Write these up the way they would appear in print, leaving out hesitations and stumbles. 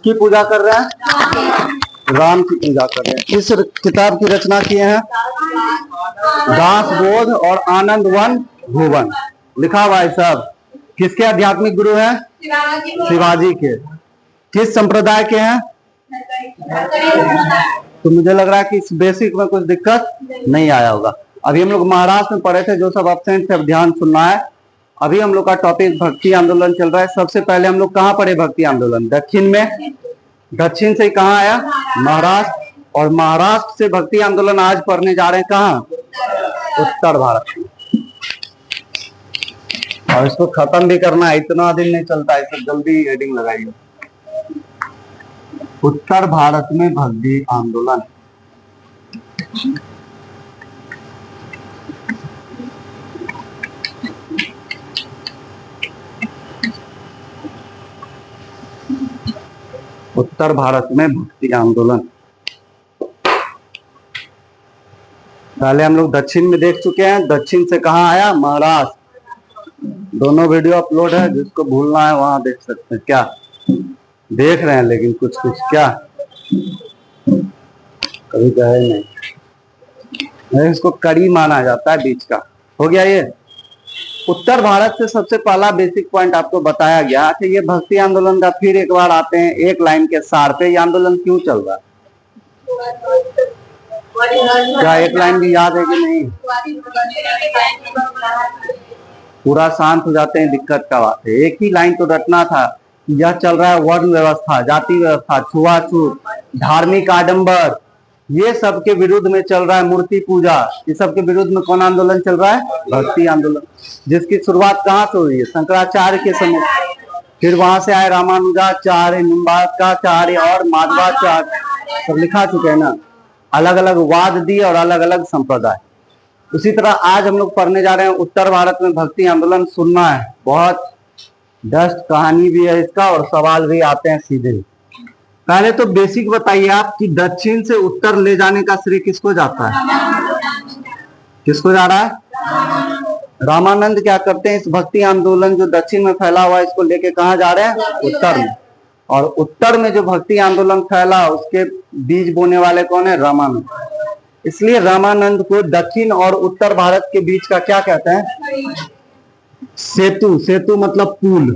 की पूजा कर रहे हैं? राम की पूजा कर रहे हैं। इस किताब की रचना किए हैं दासबोध और आनंदवन भुवन। लिखा हुआ है सब। किसके आध्यात्मिक गुरु हैं? शिवाजी के। किस संप्रदाय के हैं? तो मुझे लग रहा है कि इस बेसिक में कुछ दिक्कत नहीं आया होगा। अभी हम लोग महाराष्ट्र में पढ़े थे, जो सब एब्सेंट थे ध्यान सुनना है। अभी हम लोग का टॉपिक भक्ति आंदोलन चल रहा है। सबसे पहले हम लोग कहाँ पढ़े भक्ति आंदोलन? दक्षिण में। दक्षिण से कहाँ आया? महाराष्ट्र। और महाराष्ट्र से भक्ति आंदोलन आज पढ़ने जा रहे हैं कहाँ? उत्तर भारत में। और इसको खत्म भी करना है, इतना दिन नहीं चलता है, सब जल्दी हेडिंग लगाइए। उत्तर भारत में भक्ति आंदोलन। उत्तर भारत में भक्ति आंदोलन। पहले हम लोग दक्षिण में देख चुके हैं। दक्षिण से कहाँ आया? महाराष्ट्र। दोनों वीडियो अपलोड है, जिसको भूलना है वहां देख सकते हैं। क्या देख रहे हैं? लेकिन कुछ कुछ क्या कभी गए नहीं। इसको कड़ी माना जाता है बीच का। हो गया ये। उत्तर भारत से सबसे पहला बेसिक पॉइंट आपको बताया गया कि ये भक्ति आंदोलन का फिर एक बार आते हैं एक लाइन के सार पे। ये आंदोलन क्यों चल रहा है? क्या एक लाइन भी याद है कि नहीं? पूरा शांत हो जाते हैं, दिक्कत का बात है। एक ही लाइन तो रटना था। यह चल रहा है वर्ण व्यवस्था, जाति व्यवस्था, छुआछूत, धार्मिक आडंबर, ये सब के विरुद्ध में चल रहा है मूर्ति पूजा। ये सब के विरुद्ध में कौन आंदोलन चल रहा है? भक्ति आंदोलन। जिसकी शुरुआत कहाँ से हुई है? शंकराचार्य के समय। फिर वहां से आए रामानुजाचार्य, निम्बार्काचार्य और माधवाचार्य। सब लिखा चुके हैं ना। अलग अलग वाद दिए और अलग अलग संप्रदाय। उसी तरह आज हम लोग पढ़ने जा रहे हैं उत्तर भारत में भक्ति आंदोलन। सुनना है, बहुत डस्ट कहानी भी है इसका और सवाल भी आते हैं सीधे। पहले तो बेसिक बताइए आप कि दक्षिण से उत्तर ले जाने का श्रेय किसको जाता है? किसको जा रहा है? रामानंद क्या करते हैं? इस भक्ति आंदोलन जो दक्षिण में फैला हुआ है इसको लेके कहाँ जा रहे हैं? उत्तर में। और उत्तर में जो भक्ति आंदोलन फैला उसके बीज बोने वाले कौन है? रामानंद। इसलिए रामानंद को दक्षिण और उत्तर भारत के बीच का क्या कहते हैं? सेतु। सेतु मतलब पुल।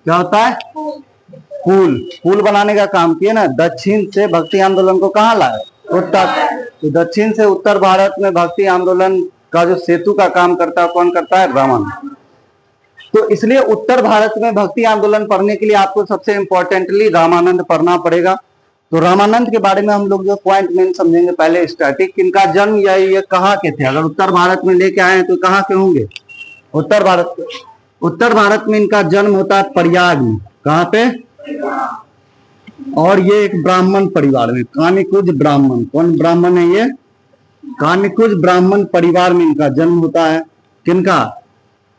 क्या होता है? पुल। पुल बनाने का काम किया ना। दक्षिण से भक्ति आंदोलन को कहाँ लाए? उत्तर। तो दक्षिण से उत्तर भारत में भक्ति आंदोलन का जो सेतु का काम करता है कौन करता है? रामानंद। तो इसलिए उत्तर भारत में भक्ति आंदोलन पढ़ने के लिए आपको सबसे इंपॉर्टेंटली रामानंद पढ़ना पड़ेगा। तो रामानंद के बारे में हम लोग जो पॉइंट मेन समझेंगे। पहले स्टैटिक, इनका जन्म या ये कहाँ के थे? अगर उत्तर भारत में लेके आए हैं तो कहाँ के होंगे? उत्तर भारत के। उत्तर भारत में इनका जन्म होता है प्रयाग में। कहाँ पे? और ये एक ब्राह्मण परिवार में, कानिकुज ब्राह्मण। कौन ब्राह्मण है ये? कानिकुज ब्राह्मण परिवार में इनका जन्म होता है। किनका?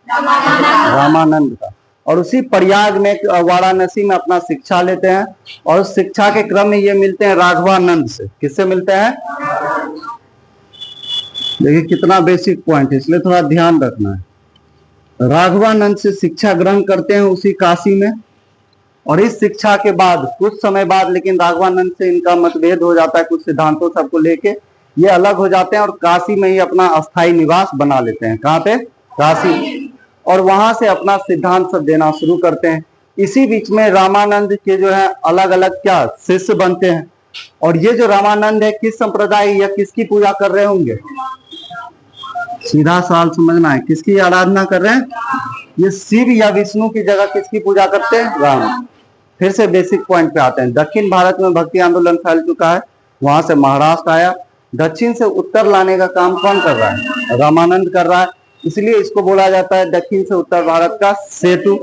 रामानंद का। और उसी प्रयाग में वाराणसी में अपना शिक्षा लेते हैं। और उस शिक्षा के क्रम में ये मिलते हैं राघवानंद से। किससे मिलते हैं? देखिए कितना बेसिक पॉइंट है, इसलिए थोड़ा ध्यान रखना है। राघवानंद से शिक्षा ग्रहण करते हैं उसी काशी में। और इस शिक्षा के बाद कुछ समय बाद लेकिन राघवानंद से इनका मतभेद हो जाता है कुछ सिद्धांतों सबको लेके। ये अलग हो जाते हैं और काशी में ही अपना अस्थायी निवास बना लेते हैं। कहाँ पे? काशी। और वहां से अपना सिद्धांत सब देना शुरू करते हैं। इसी बीच में रामानंद के जो है अलग अलग क्या शिष्य बनते हैं। और ये जो रामानंद है किस संप्रदाय या किसकी पूजा कर रहे होंगे? सीधा सवाल समझना है, किसकी आराधना कर रहे हैं? ये शिव या विष्णु की जगह किसकी पूजा करते हैं? राम। फिर से बेसिक पॉइंट पे आते हैं। दक्षिण भारत में भक्ति आंदोलन फैल चुका है, वहां से महाराष्ट्र आया। दक्षिण से उत्तर लाने का काम कौन कर रहा है? रामानंद कर रहा है। इसलिए इसको बोला जाता है दक्षिण से उत्तर भारत का सेतु।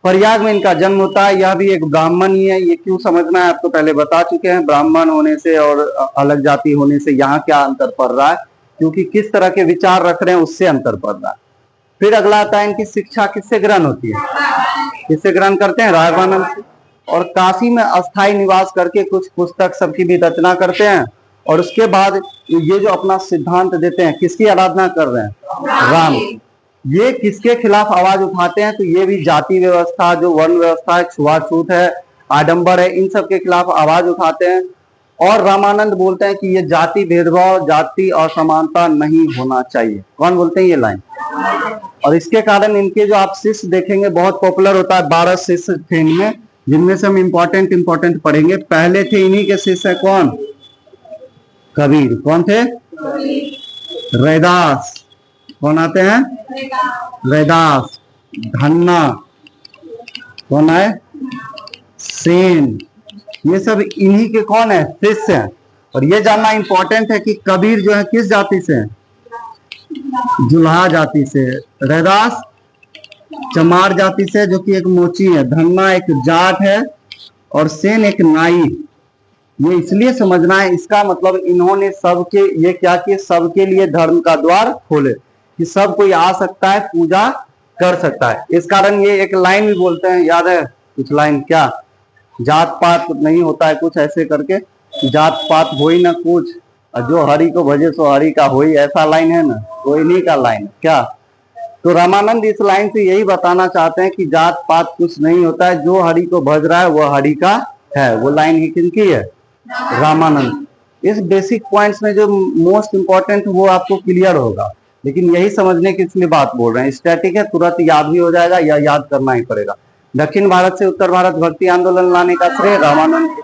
प्रयाग में इनका जन्म होता है। यह भी एक ब्राह्मण ही है। ये क्यों समझना है आपको पहले बता चुके हैं। ब्राह्मण होने से और अलग जाति होने से यहाँ क्या अंतर पड़ रहा है? क्योंकि किस तरह के विचार रख रहे हैं उससे अंतर पड़ रहा है। फिर अगला आता है इनकी शिक्षा किससे ग्रहण होती है? किससे ग्रहण करते हैं? राघवानंद से। और काशी में अस्थायी निवास करके कुछ पुस्तक सबकी भी रचना करते हैं। और उसके बाद ये जो अपना सिद्धांत देते हैं किसकी आराधना कर रहे हैं? राम। ये किसके खिलाफ आवाज उठाते हैं? तो ये भी जाति व्यवस्था जो वर्ण व्यवस्था है, छुआछूत है, आडंबर है, इन सब के खिलाफ आवाज उठाते हैं। और रामानंद बोलते हैं कि ये जाति भेदभाव, जाति असमानता नहीं होना चाहिए। कौन बोलते हैं ये लाइन? और इसके कारण इनके जो आप शिष्य देखेंगे बहुत पॉपुलर होता है। 12 शिष्य थे इनमें, जिनमें से हम इंपॉर्टेंट पढ़ेंगे। पहले थे इन्हीं के शिष्य कौन? कबीर। कौन थे? रैदास। कौन आते हैं? रैदास। धन्ना। कौन है? सेन। ये सब इन्हीं के कौन है? शिष्य हैं। और ये जानना इंपॉर्टेंट है कि कबीर जो है किस जाति से है? जुल्हा जाति से। रैदास चमार जाति से, जो कि एक मोची है। धन्ना एक जाट है। और सेन एक नाई। ये इसलिए समझना है, इसका मतलब इन्होंने सबके ये क्या किए, सबके लिए धर्म का द्वार खोले कि सब कोई आ सकता है, पूजा कर सकता है। इस कारण ये एक लाइन भी बोलते हैं, याद है कुछ लाइन? क्या? जात पात नहीं होता है, कुछ ऐसे करके, जात पात हो ही ना कुछ, जो हरि को भजे सो हरि का हो ही, ऐसा लाइन है ना, वो इन्हीं का लाइन। क्या? तो रामानंद इस लाइन से यही बताना चाहते हैं कि जात पात कुछ नहीं होता है, जो हरि को भज रहा है वो हरि का है। वो लाइन ही किनकी है? रामानंद। इस बेसिक पॉइंट्स में जो मोस्ट इंपॉर्टेंट वो आपको क्लियर होगा, लेकिन यही समझने के इसलिए बात बोल रहे हैं। स्टैटिक है, तुरंत याद भी हो जाएगा या याद करना ही पड़ेगा। दक्षिण भारत से उत्तर भारत भक्ति आंदोलन लाने का श्रेय रामानंद,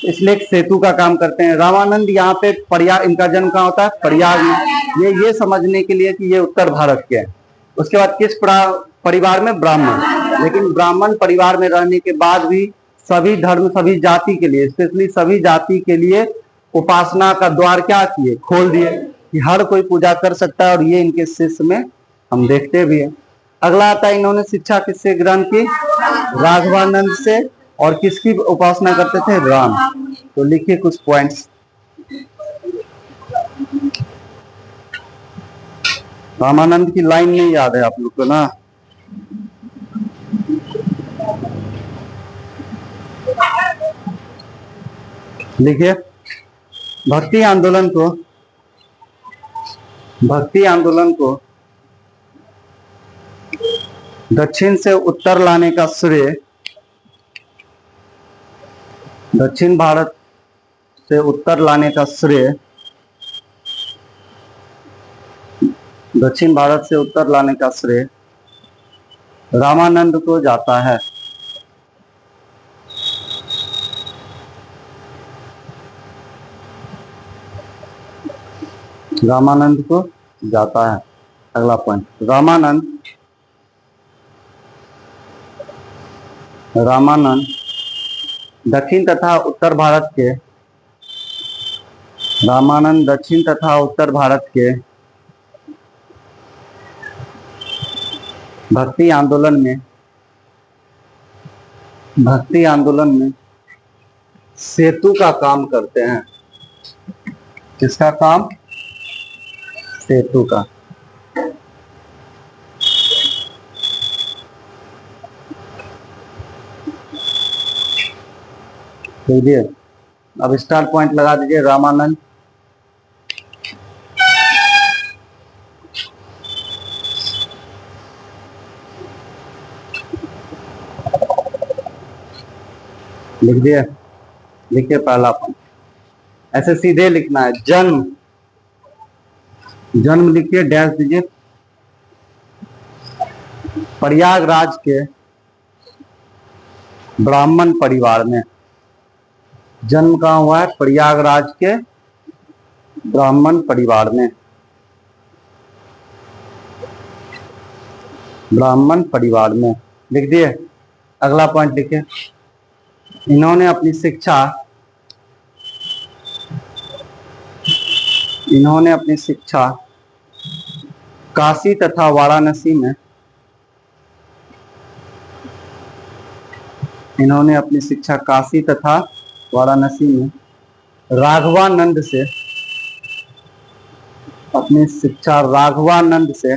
इसलिए एक सेतु का काम करते हैं। रामानंद यहाँ पे प्रयाग, इनका जन्म कहाँ होता है? प्रयाग में। ये समझने के लिए कि ये उत्तर भारत के हैं। उसके बाद किस परिवार में? ब्राह्मण। लेकिन ब्राह्मण परिवार में रहने के बाद भी सभी धर्म, सभी जाति के लिए, स्पेशली सभी जाति के लिए उपासना का द्वार क्या किए? खोल दिए कि हर कोई पूजा कर सकता है। और ये इनके शिष्य में हम देखते भी हैं। अगला आता है, इन्होंने शिक्षा किससे ग्रहण की? राघवानंद से। और किसकी उपासना करते थे? राम। तो लिखिए कुछ पॉइंट्स। रामानंद की लाइन नहीं याद है आप लोग को ना? लिखिए। भक्ति आंदोलन को दक्षिण से उत्तर लाने का श्रेय, दक्षिण भारत से उत्तर लाने का श्रेय, दक्षिण भारत से उत्तर लाने का श्रेय रामानंद को जाता है। रामानंद को जाता है। अगला पॉइंट, रामानंद दक्षिण तथा उत्तर भारत के, रामानंद दक्षिण तथा उत्तर भारत के भक्ति आंदोलन में सेतु का काम करते हैं। किसका काम? सेतु का। देखिए, अब स्टार पॉइंट लगा दीजिए। रामानंद लिख दिए। लिखिए पहला पॉइंट, ऐसे सीधे लिखना है। जन्म लिखिए, डैश दीजिए। प्रयागराज के ब्राह्मण परिवार में। जन्म कहाँ हुआ है? प्रयागराज के ब्राह्मण परिवार में। ब्राह्मण परिवार में लिख दिए। अगला पॉइंट लिखिए। इन्होंने अपनी शिक्षा काशी तथा वाराणसी में, इन्होंने अपनी शिक्षा काशी तथा वाराणसी में राघवानंद से, अपनी शिक्षा राघवानंद से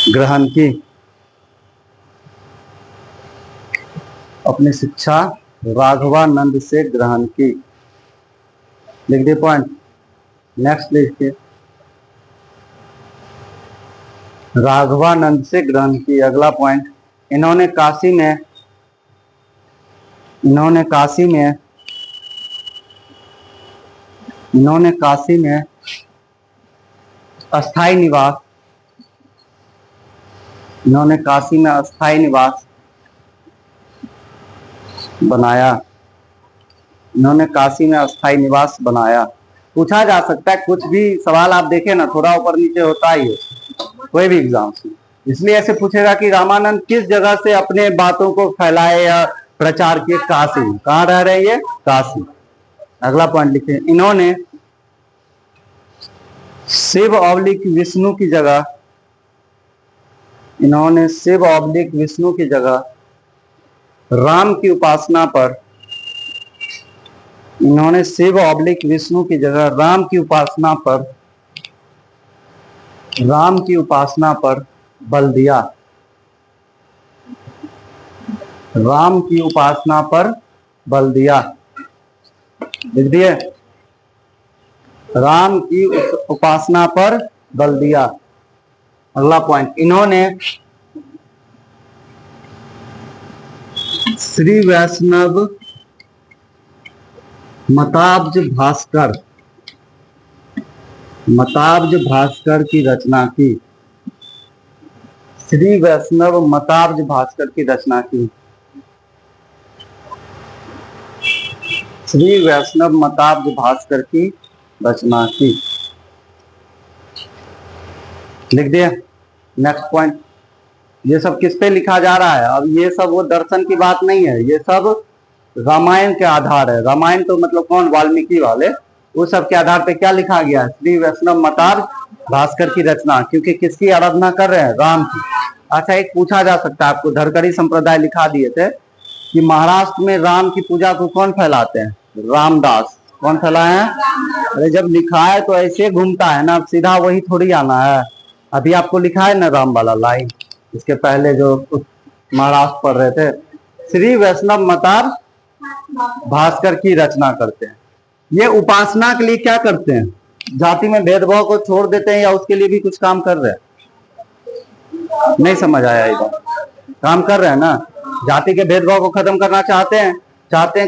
ग्रहण की। अपनी शिक्षा राघवानंद से ग्रहण की। लिख दिए पॉइंट। नेक्स्ट लिखिए, राघवानंद से ग्रहण की। अगला पॉइंट, इन्होंने काशी में इन्होंने काशी में अस्थाई निवास इन्होंने काशी में अस्थाई निवास बनाया। इन्होंने काशी में अस्थाई निवास बनाया। पूछा जा सकता है, कुछ भी सवाल आप देखें ना, थोड़ा ऊपर नीचे होता ही है कोई भी एग्जाम में, इसलिए ऐसे पूछेगा कि रामानंद किस जगह से अपने बातों को फैलाए या प्रचार किए? काशी में। कहाँ रह रहे हैं ये? काशी। अगला पॉइंट लिखे, इन्होंने शिव ऑब्लिक विष्णु की जगह राम की उपासना पर बल दिया। राम की उपासना पर बल दिया, लिख दिए? राम की उपासना पर बल दिया। अगला पॉइंट, इन्होंने श्री वैष्णव मताब्ज भास्कर की रचना की। श्री वैष्णव मताब्ज भास्कर की रचना की। श्री वैष्णव मताब्ज भास्कर की रचना की, लिख दिया? नेक्स्ट पॉइंट, ये सब किस पे लिखा जा रहा है? अब ये सब वो दर्शन की बात नहीं है, ये सब रामायण के आधार है। रामायण तो मतलब कौन? वाल्मीकि वाले। उस सब के आधार पे क्या लिखा गया है? श्री वैष्णव मताब्ज भास्कर की रचना, क्योंकि किसकी आराधना कर रहे हैं? राम की। अच्छा, एक पूछा जा सकता है, आपको धरकड़ी संप्रदाय लिखा दिए थे कि महाराष्ट्र में राम की पूजा को कौन फैलाते हैं? रामदास। कौन फैलाए हैं? अरे जब लिखा है तो ऐसे घूमता है ना, अब सीधा वही थोड़ी आना है। अभी आपको लिखा है ना राम वाला लाइन, इसके पहले जो महाराष्ट्र पढ़ रहे थे, श्री वैष्णव मताब्ज भास्कर की रचना करते हैं। ये उपासना के लिए क्या करते हैं? जाति में भेदभाव को छोड़ देते हैं या उसके लिए भी कुछ काम कर रहे हैं? नहीं समझ आया इधर? काम कर रहे हैं ना, जाति के भेदभाव को खत्म करना चाहते हैं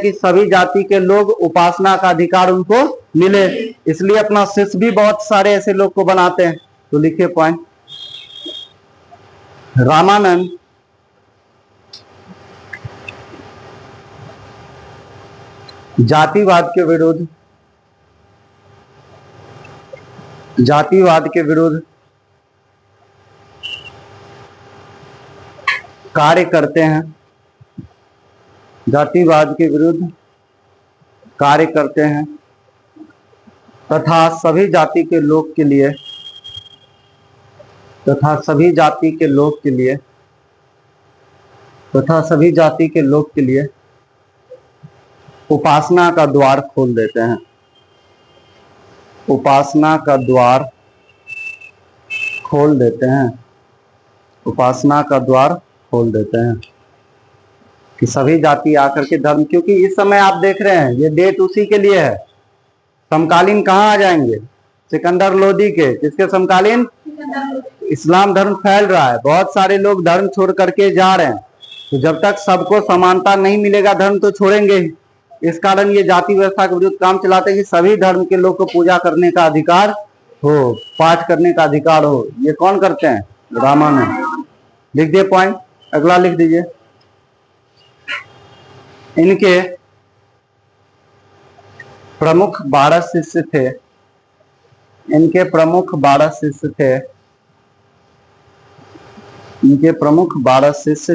कि सभी जाति के लोग उपासना का अधिकार उनको मिले, इसलिए अपना शिष्य भी बहुत सारे ऐसे लोग को बनाते हैं। तो लिखिए पॉइंट, रामानंद जातिवाद के विरुद्ध कार्य करते हैं। जातिवाद के विरुद्ध कार्य करते हैं तथा सभी जाति के लोग के लिए उपासना का द्वार खोल देते हैं। उपासना का द्वार खोल देते हैं कि सभी जाति आकर के धर्म, क्योंकि इस समय आप देख रहे हैं ये डेट उसी के लिए है। समकालीन कहाँ आ जाएंगे? सिकंदर लोदी के। किसके समकालीन? इस्लाम धर्म फैल रहा है, बहुत सारे लोग धर्म छोड़ करके जा रहे हैं, तो जब तक सबको समानता नहीं मिलेगा धर्म तो छोड़ेंगे ही। इस कारण ये जाति व्यवस्था के विरुद्ध काम चलाते हैं कि सभी धर्म के लोग को पूजा करने का अधिकार हो, पाठ करने का अधिकार हो। ये कौन करते हैं? रामानंद। लिख दिए पॉइंट? अगला लिख दीजिए, इनके प्रमुख 12 शिष्य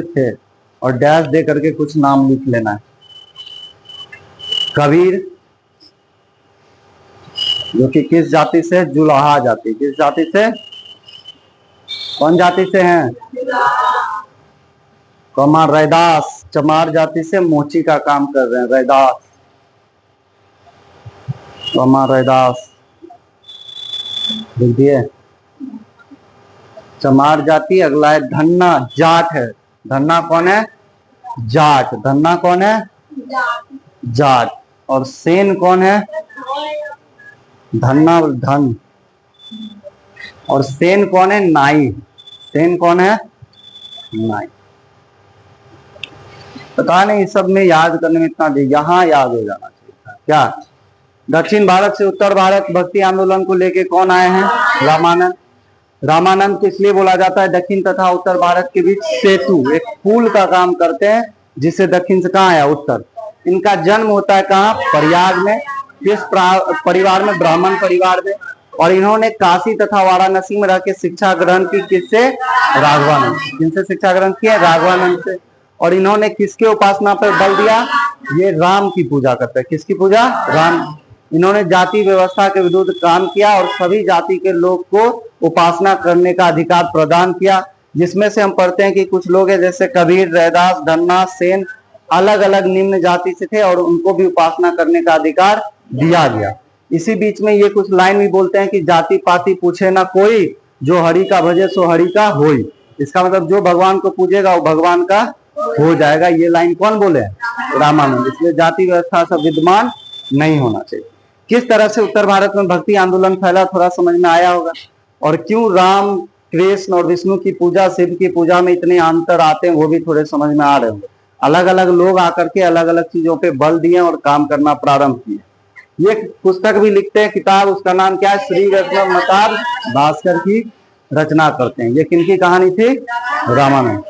थे और डैश दे करके कुछ नाम लिख लेना है। कबीर, जो कि किस जाति से? जुलाहा जाति। किस जाति से? कौन जाति से हैं? कमार रैदास, चमार जाति से मोची का काम कर रहे हैं। रैदास, कमार रैदास, लिख दिए? चमार जाति। अगला है धन्ना, जाट है। धन्ना कौन है? जाट। धन्ना कौन है? जाट। और सेन कौन है? धन्ना धन। और सेन कौन है? नाई। सेन कौन है? नाई। पता नहीं इस सब में याद करने में इतना देर, यहाँ याद हो जाना चाहिए था क्या। दक्षिण भारत से उत्तर भारत भक्ति आंदोलन को लेके कौन आए हैं? रामानंद। रामानंद को इसलिए बोला जाता है दक्षिण तथा उत्तर भारत के बीच सेतु, एक पुल का काम करते हैं, जिससे दक्षिण से कहाँ आया? उत्तर। इनका जन्म होता है कहाँ? प्रयाग में। किस परिवार में? ब्राह्मण परिवार में। और इन्होंने काशी तथा वाराणसी में रह के शिक्षा ग्रहण की। किससे? राघवानंद। किनसे शिक्षा ग्रहण की है? राघवानंद से। और इन्होंने किसके उपासना पर बल दिया? ये राम की पूजा करते हैं। किसकी पूजा? राम। इन्होंने जाति व्यवस्था के विरुद्ध काम किया और सभी जाति के लोग को उपासना करने का अधिकार प्रदान किया, जिसमें से हम पढ़ते हैं कि कुछ लोग हैं जैसे कबीर, रैदास, धन्ना, सेन, अलग अलग निम्न जाति से थे और उनको भी उपासना करने का अधिकार दिया गया। इसी बीच में ये कुछ लाइन भी बोलते हैं कि जाति पाति पूछे ना कोई, जो हरि का भजे सो हरि का होई। इसका मतलब जो भगवान को पूजेगा वो भगवान का हो जाएगा। ये लाइन कौन बोले? रामानंद। इसलिए जाति व्यवस्था सब विद्यमान नहीं होना चाहिए। किस तरह से उत्तर भारत में भक्ति आंदोलन फैला, थोड़ा समझ में आया होगा। और क्यों राम, कृष्ण और विष्णु की पूजा, शिव की पूजा में इतने अंतर आते हैं, वो भी थोड़े समझ में आ रहे होंगे। अलग अलग लोग आकर के अलग अलग चीजों पे बल दिए और काम करना प्रारंभ किए। ये पुस्तक भी लिखते हैं, किताब, उसका नाम क्या है? श्री वैष्णव मतार भास्कर की रचना करते हैं। ये किनकी कहानी थी? रामानंद।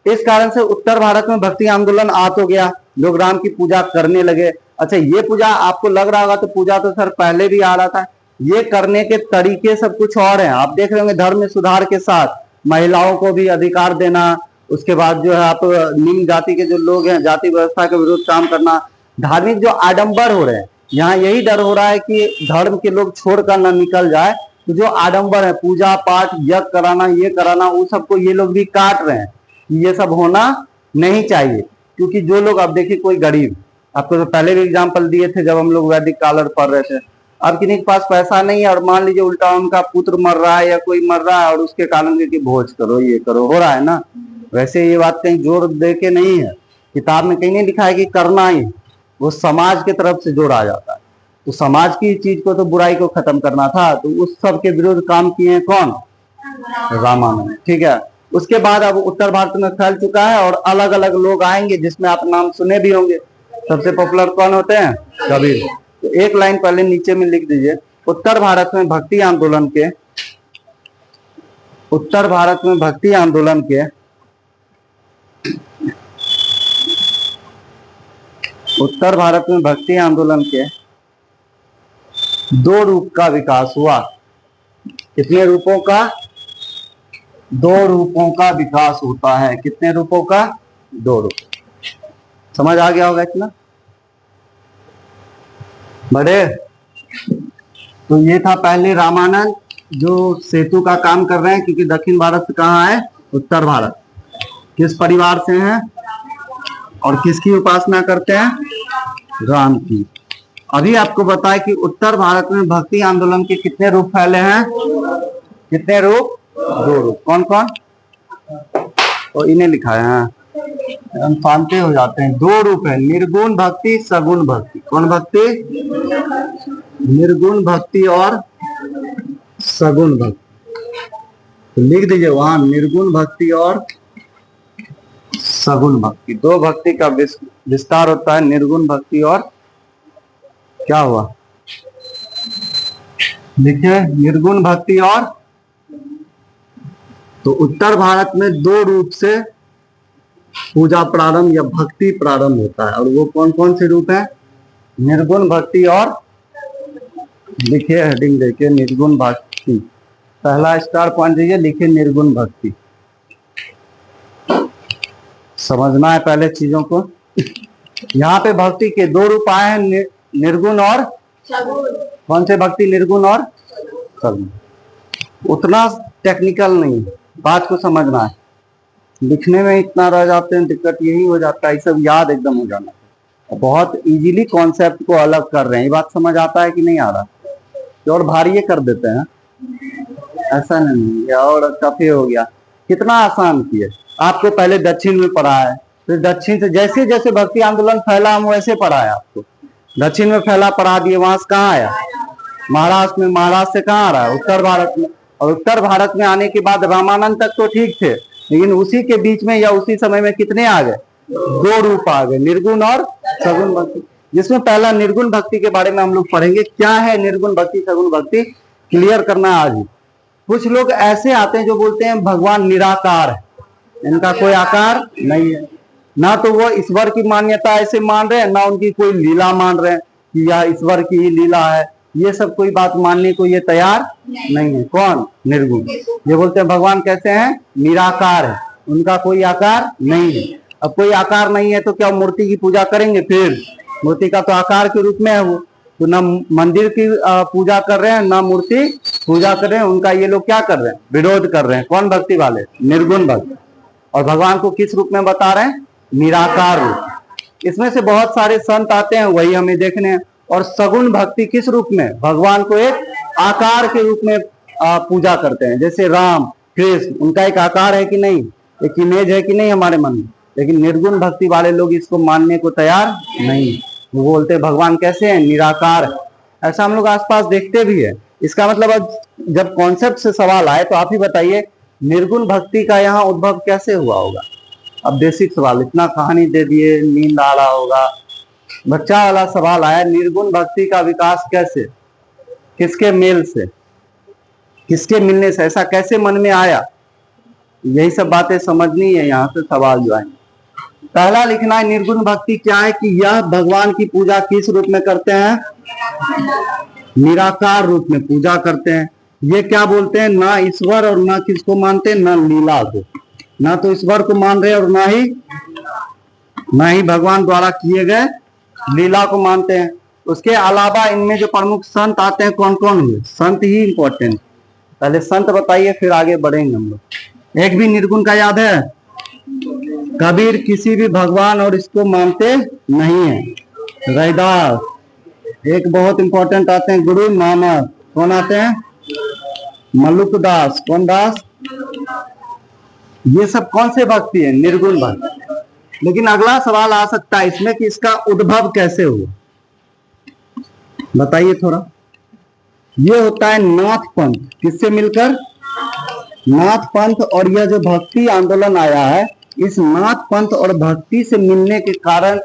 इस कारण से उत्तर भारत में भक्ति आंदोलन आ तो गया, लोग राम की पूजा करने लगे। अच्छा, ये पूजा आपको लग रहा होगा तो पूजा तो सर पहले भी आ रहा था, ये करने के तरीके सब कुछ और हैं। आप देख रहे होंगे धर्म में सुधार के साथ महिलाओं को भी अधिकार देना, उसके बाद जो है आप निम्न जाति के जो लोग हैं जाति व्यवस्था के विरुद्ध काम करना, धार्मिक जो आडंबर हो रहे हैं, यहाँ यही डर हो रहा है कि धर्म के लोग छोड़कर ना निकल जाए, तो जो आडंबर है, पूजा पाठ, यज्ञ कराना, ये कराना, वो सबको ये लोग भी काट रहे हैं। ये सब होना नहीं चाहिए, क्योंकि जो लोग, अब देखिए कोई गरीब, आपको तो पहले भी एग्जाम्पल दिए थे जब हम लोग वैदिक कालर पढ़ रहे थे, अब किसी के पास पैसा नहीं है और मान लीजिए उल्टा उनका पुत्र मर रहा है या कोई मर रहा है और उसके कारण कि भोज करो, ये करो, हो रहा है ना। वैसे ये बात कहीं जोर दे के नहीं है, किताब में कहीं नहीं लिखा है कि करना ही, वो समाज की तरफ से जोड़ा जाता है। तो समाज की चीज को, तो बुराई को खत्म करना था, तो उस सब के विरुद्ध काम किए हैं कौन? रामानंद। ठीक है। उसके बाद अब उत्तर भारत में फैल चुका है और अलग अलग लोग आएंगे, जिसमें आप नाम सुने भी होंगे। सबसे पॉपुलर कौन होते हैं? कबीर। तो एक लाइन पहले नीचे में लिख दीजिए, उत्तर भारत में भक्ति आंदोलन के, उत्तर भारत में भक्ति आंदोलन के, उत्तर भारत में भक्ति आंदोलन के दो रूप का विकास हुआ। कितने रूपों का? दो रूपों का विकास होता है। कितने रूपों का? दो रूप। समझ आ गया होगा इतना बड़े। तो ये था पहले रामानंद, जो सेतु का काम कर रहे हैं, क्योंकि दक्षिण भारत से कहाँ है? उत्तर भारत। किस परिवार से हैं और किसकी उपासना करते हैं? राम की। अभी आपको बताएं कि उत्तर भारत में भक्ति आंदोलन के कितने रूप फैले हैं? कितने रूप? दो रूप। कौन कौन? तो इन्हें लिखा है, हम शांति हो जाते हैं। दो रूप है, निर्गुण भक्ति, सगुण भक्ति। कौन भक्ति? निर्गुण भक्ति और सगुण भक्ति। तो लिख दीजिए वहां, निर्गुण भक्ति और सगुण भक्ति। दो भक्ति का विस्तार होता है, निर्गुण भक्ति और क्या हुआ? देखिए, निर्गुण भक्ति और, तो उत्तर भारत में दो रूप से पूजा प्रारंभ या भक्ति प्रारंभ होता है, और वो कौन कौन से रूप है? निर्गुण भक्ति और, लिखिए हेडिंग देखिए, निर्गुण भक्ति। पहला स्टार पॉइंट दीजिए, लिखिए निर्गुण भक्ति। समझना है पहले चीजों को। यहाँ पे भक्ति के दो रूप आए हैं, निर्गुण और सगुण। कौन से भक्ति? निर्गुण और सगुण। उतना टेक्निकल नहीं, बात को समझना है। लिखने में इतना रह जाते हैं, दिक्कत यही हो जाता है, सब याद एकदम हो जाना है। बहुत इजीली कॉन्सेप्ट को अलग कर रहे हैं, ये बात समझ आता है कि नहीं आ रहा? और भारी कर देते हैं, ऐसा नहीं, और टफे हो गया। कितना आसान किए। आपको पहले दक्षिण में पढ़ा है, फिर दक्षिण से जैसे जैसे भक्ति आंदोलन फैला हम वैसे पढ़ा है आपको। दक्षिण में फैला, पढ़ा दिए, वहां से कहाँ आया? महाराष्ट्र में। महाराष्ट्र से कहाँ आ रहा है? उत्तर भारत में। और उत्तर भारत में आने के बाद रामानंद तक तो ठीक थे, लेकिन उसी के बीच में या उसी समय में कितने आ गए? दो रूप आ गए, निर्गुण और सगुण भक्ति। जिसमें पहला निर्गुण भक्ति के बारे में हम लोग पढ़ेंगे। क्या है निर्गुण भक्ति सगुण भक्ति, क्लियर करना आज ही। कुछ लोग ऐसे आते हैं जो बोलते हैं भगवान निराकार है, इनका कोई आकार नहीं है, ना तो वो ईश्वर की मान्यता ऐसे मान रहे हैं, ना उनकी कोई लीला मान रहे हैं कि यह ईश्वर की ही लीला है। ये सब कोई बात मानने को ये तैयार नहीं है। कौन? निर्गुण। ये बोलते हैं भगवान कैसे हैं? निराकार है, उनका कोई आकार नहीं है। अब कोई आकार नहीं है तो क्या मूर्ति की पूजा करेंगे? फिर मूर्ति का तो आकार के रूप में है वो, तो ना मंदिर की पूजा कर रहे हैं, ना मूर्ति पूजा कर रहे हैं। उनका ये लोग क्या कर रहे हैं? विरोध कर रहे हैं। कौन भक्ति वाले? निर्गुण भक्त। और भगवान को किस रूप में बता रहे हैं? निराकार रूप। इसमें से बहुत सारे संत आते हैं, वही हमें देखने हैं। और सगुण भक्ति किस रूप में? भगवान को एक आकार के रूप में पूजा करते हैं। जैसे राम कृष्ण, उनका एक आकार है कि नहीं, एक इमेज है कि नहीं हमारे मन में। लेकिन निर्गुण भक्ति वाले लोग इसको मानने को तैयार नहीं, वो बोलते भगवान कैसे हैं? निराकार है। ऐसा हम लोग आसपास देखते भी है। इसका मतलब अब जब कॉन्सेप्ट से सवाल आए तो आप ही बताइए निर्गुण भक्ति का यहाँ उद्भव कैसे हुआ होगा। अब बेसिक सवाल, इतना कहानी दे दिए, नींद आ रहा होगा, बच्चा वाला सवाल आया, निर्गुण भक्ति का विकास कैसे, किसके मेल से, किसके मिलने से, ऐसा कैसे मन में आया? यही सब बातें समझनी है यहाँ से सवाल जो है। पहला लिखना है निर्गुण भक्ति क्या है, कि यह भगवान की पूजा किस रूप में करते हैं? निराकार रूप में पूजा करते हैं। ये क्या बोलते हैं? ना ईश्वर और ना किसको मानते हैं? ना लीला को, ना तो ईश्वर को मान रहे और ना ही भगवान द्वारा किए गए लीला को मानते हैं। उसके अलावा इनमें जो प्रमुख संत आते हैं कौन कौन हुए? संत ही इंपॉर्टेंट। पहले संत बताइए, फिर आगे बढ़ेंगे हम लोग। एक भी निर्गुण का याद है? कबीर किसी भी भगवान और इसको मानते नहीं है। रैदास। एक बहुत इंपॉर्टेंट आते हैं गुरु नानक। कौन आते हैं? मलुक दास। कौन दास? ये सब कौन से भक्ति है? निर्गुण भक्ति। लेकिन अगला सवाल आ सकता है इसमें कि इसका उद्भव कैसे हुआ, बताइए थोड़ा। ये होता है नाथ पंथ। किससे मिलकर? नाथ पंथ। और यह जो भक्ति आंदोलन आया है, इस नाथ पंथ और भक्ति से मिलने के कारण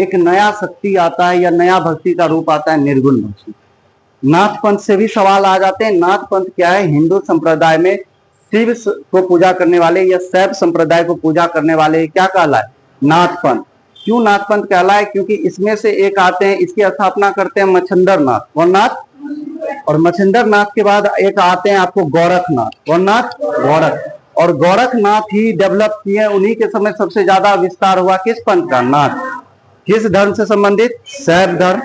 एक नया शक्ति आता है या नया भक्ति का रूप आता है, निर्गुण भक्ति। नाथ पंथ से भी सवाल आ जाते हैं। नाथ पंथ क्या है? हिंदू संप्रदाय में शिव को पूजा करने वाले या शैव संप्रदाय को पूजा करने वाले क्या कहलाए? नाथ पंथ। क्यों नाथ पंथ कहलाए? क्योंकि इसमें से एक आते हैं, इसकी स्थापना करते हैं मच्छिंदर नाथ। कौन नाथ? और मच्छिंदर नाथ के बाद एक आते हैं आपको गोरखनाथ। कौन नाथ? गोरख। और गोरखनाथ ही डेवलप किए, उन्हीं के समय सबसे ज्यादा विस्तार हुआ किस पंथ का? नाथ। किस धर्म से संबंधित? शैव धर्म।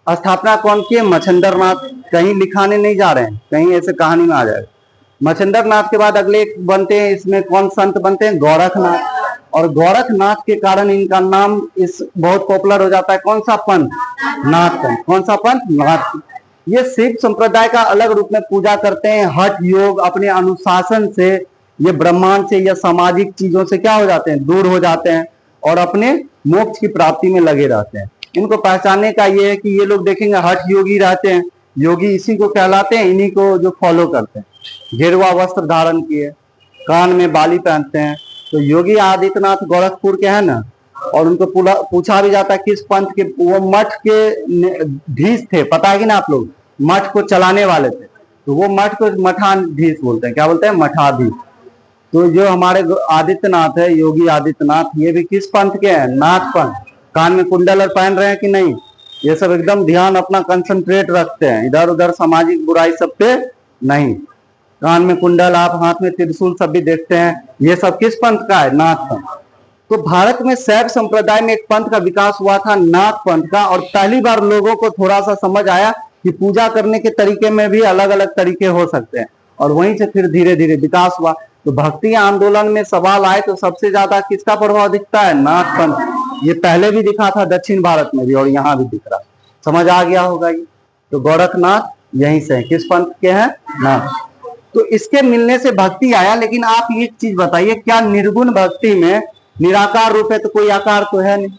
स्थापना कौन किए? मच्छिंदर नाथ। कहीं लिखाने नहीं जा रहे हैं, कहीं ऐसे कहानी में आ जाएगा। मच्छिंदर नाथ के बाद अगले बनते हैं, इसमें कौन संत बनते हैं? गोरखनाथ। और गोरखनाथ के कारण इनका नाम इस बहुत पॉपुलर हो जाता है। कौन सा पंथ? नाथ पंथ। कौन सा पंथ? नाथ। ये शिव संप्रदाय का अलग रूप में पूजा करते हैं। हठ योग, अपने अनुशासन से, ये ब्रह्मांड से या सामाजिक चीजों से क्या हो जाते हैं? दूर हो जाते हैं और अपने मोक्ष की प्राप्ति में लगे रहते हैं। इनको पहचानने का ये है कि ये लोग देखेंगे हठ योगी रहते हैं। योगी इसी को कहलाते हैं, इन्हीं को जो फॉलो करते हैं। गेरुआ वस्त्र धारण किए, कान में बाली पहनते हैं। तो योगी आदित्यनाथ गोरखपुर के हैं ना। और उनको पूछा भी जाता है किस पंथ के? वो मठ के धीश थे, पता है कि ना आप लोग? मठ को चलाने वाले थे, तो वो मठ को मठाधीश बोलते हैं। क्या बोलते हैं? मठाधीश। तो जो हमारे आदित्यनाथ है, योगी आदित्यनाथ, ये भी किस पंथ के हैं? नाथ पंथ। कान में कुंडल पहन रहे हैं कि नहीं? ये सब एकदम ध्यान अपना कंसंट्रेट रखते हैं, इधर उधर सामाजिक बुराई सब पे नहीं। कान में कुंडल, आप हाथ में त्रिशूल सब भी देखते हैं। ये सब किस पंथ का है? नाथ पंथ। तो भारत में शैव संप्रदाय में एक पंथ का विकास हुआ था, नाथ पंथ का। और पहली बार लोगों को थोड़ा सा समझ आया कि पूजा करने के तरीके में भी अलग अलग तरीके हो सकते हैं। और वहीं से फिर धीरे धीरे विकास हुआ। तो भक्ति आंदोलन में सवाल आए तो सबसे ज्यादा किसका प्रभाव दिखता है? नाथ पंथ। ये पहले भी दिखा था दक्षिण भारत में भी, और यहाँ भी दिख रहा। समझ आ गया होगा ये। तो गोरखनाथ यहीं से है, किस पंथ के हैं? नाथ। तो इसके मिलने से भक्ति आया। लेकिन आप ये चीज बताइए, क्या निर्गुण भक्ति में निराकार रूप है तो कोई आकार तो है नहीं?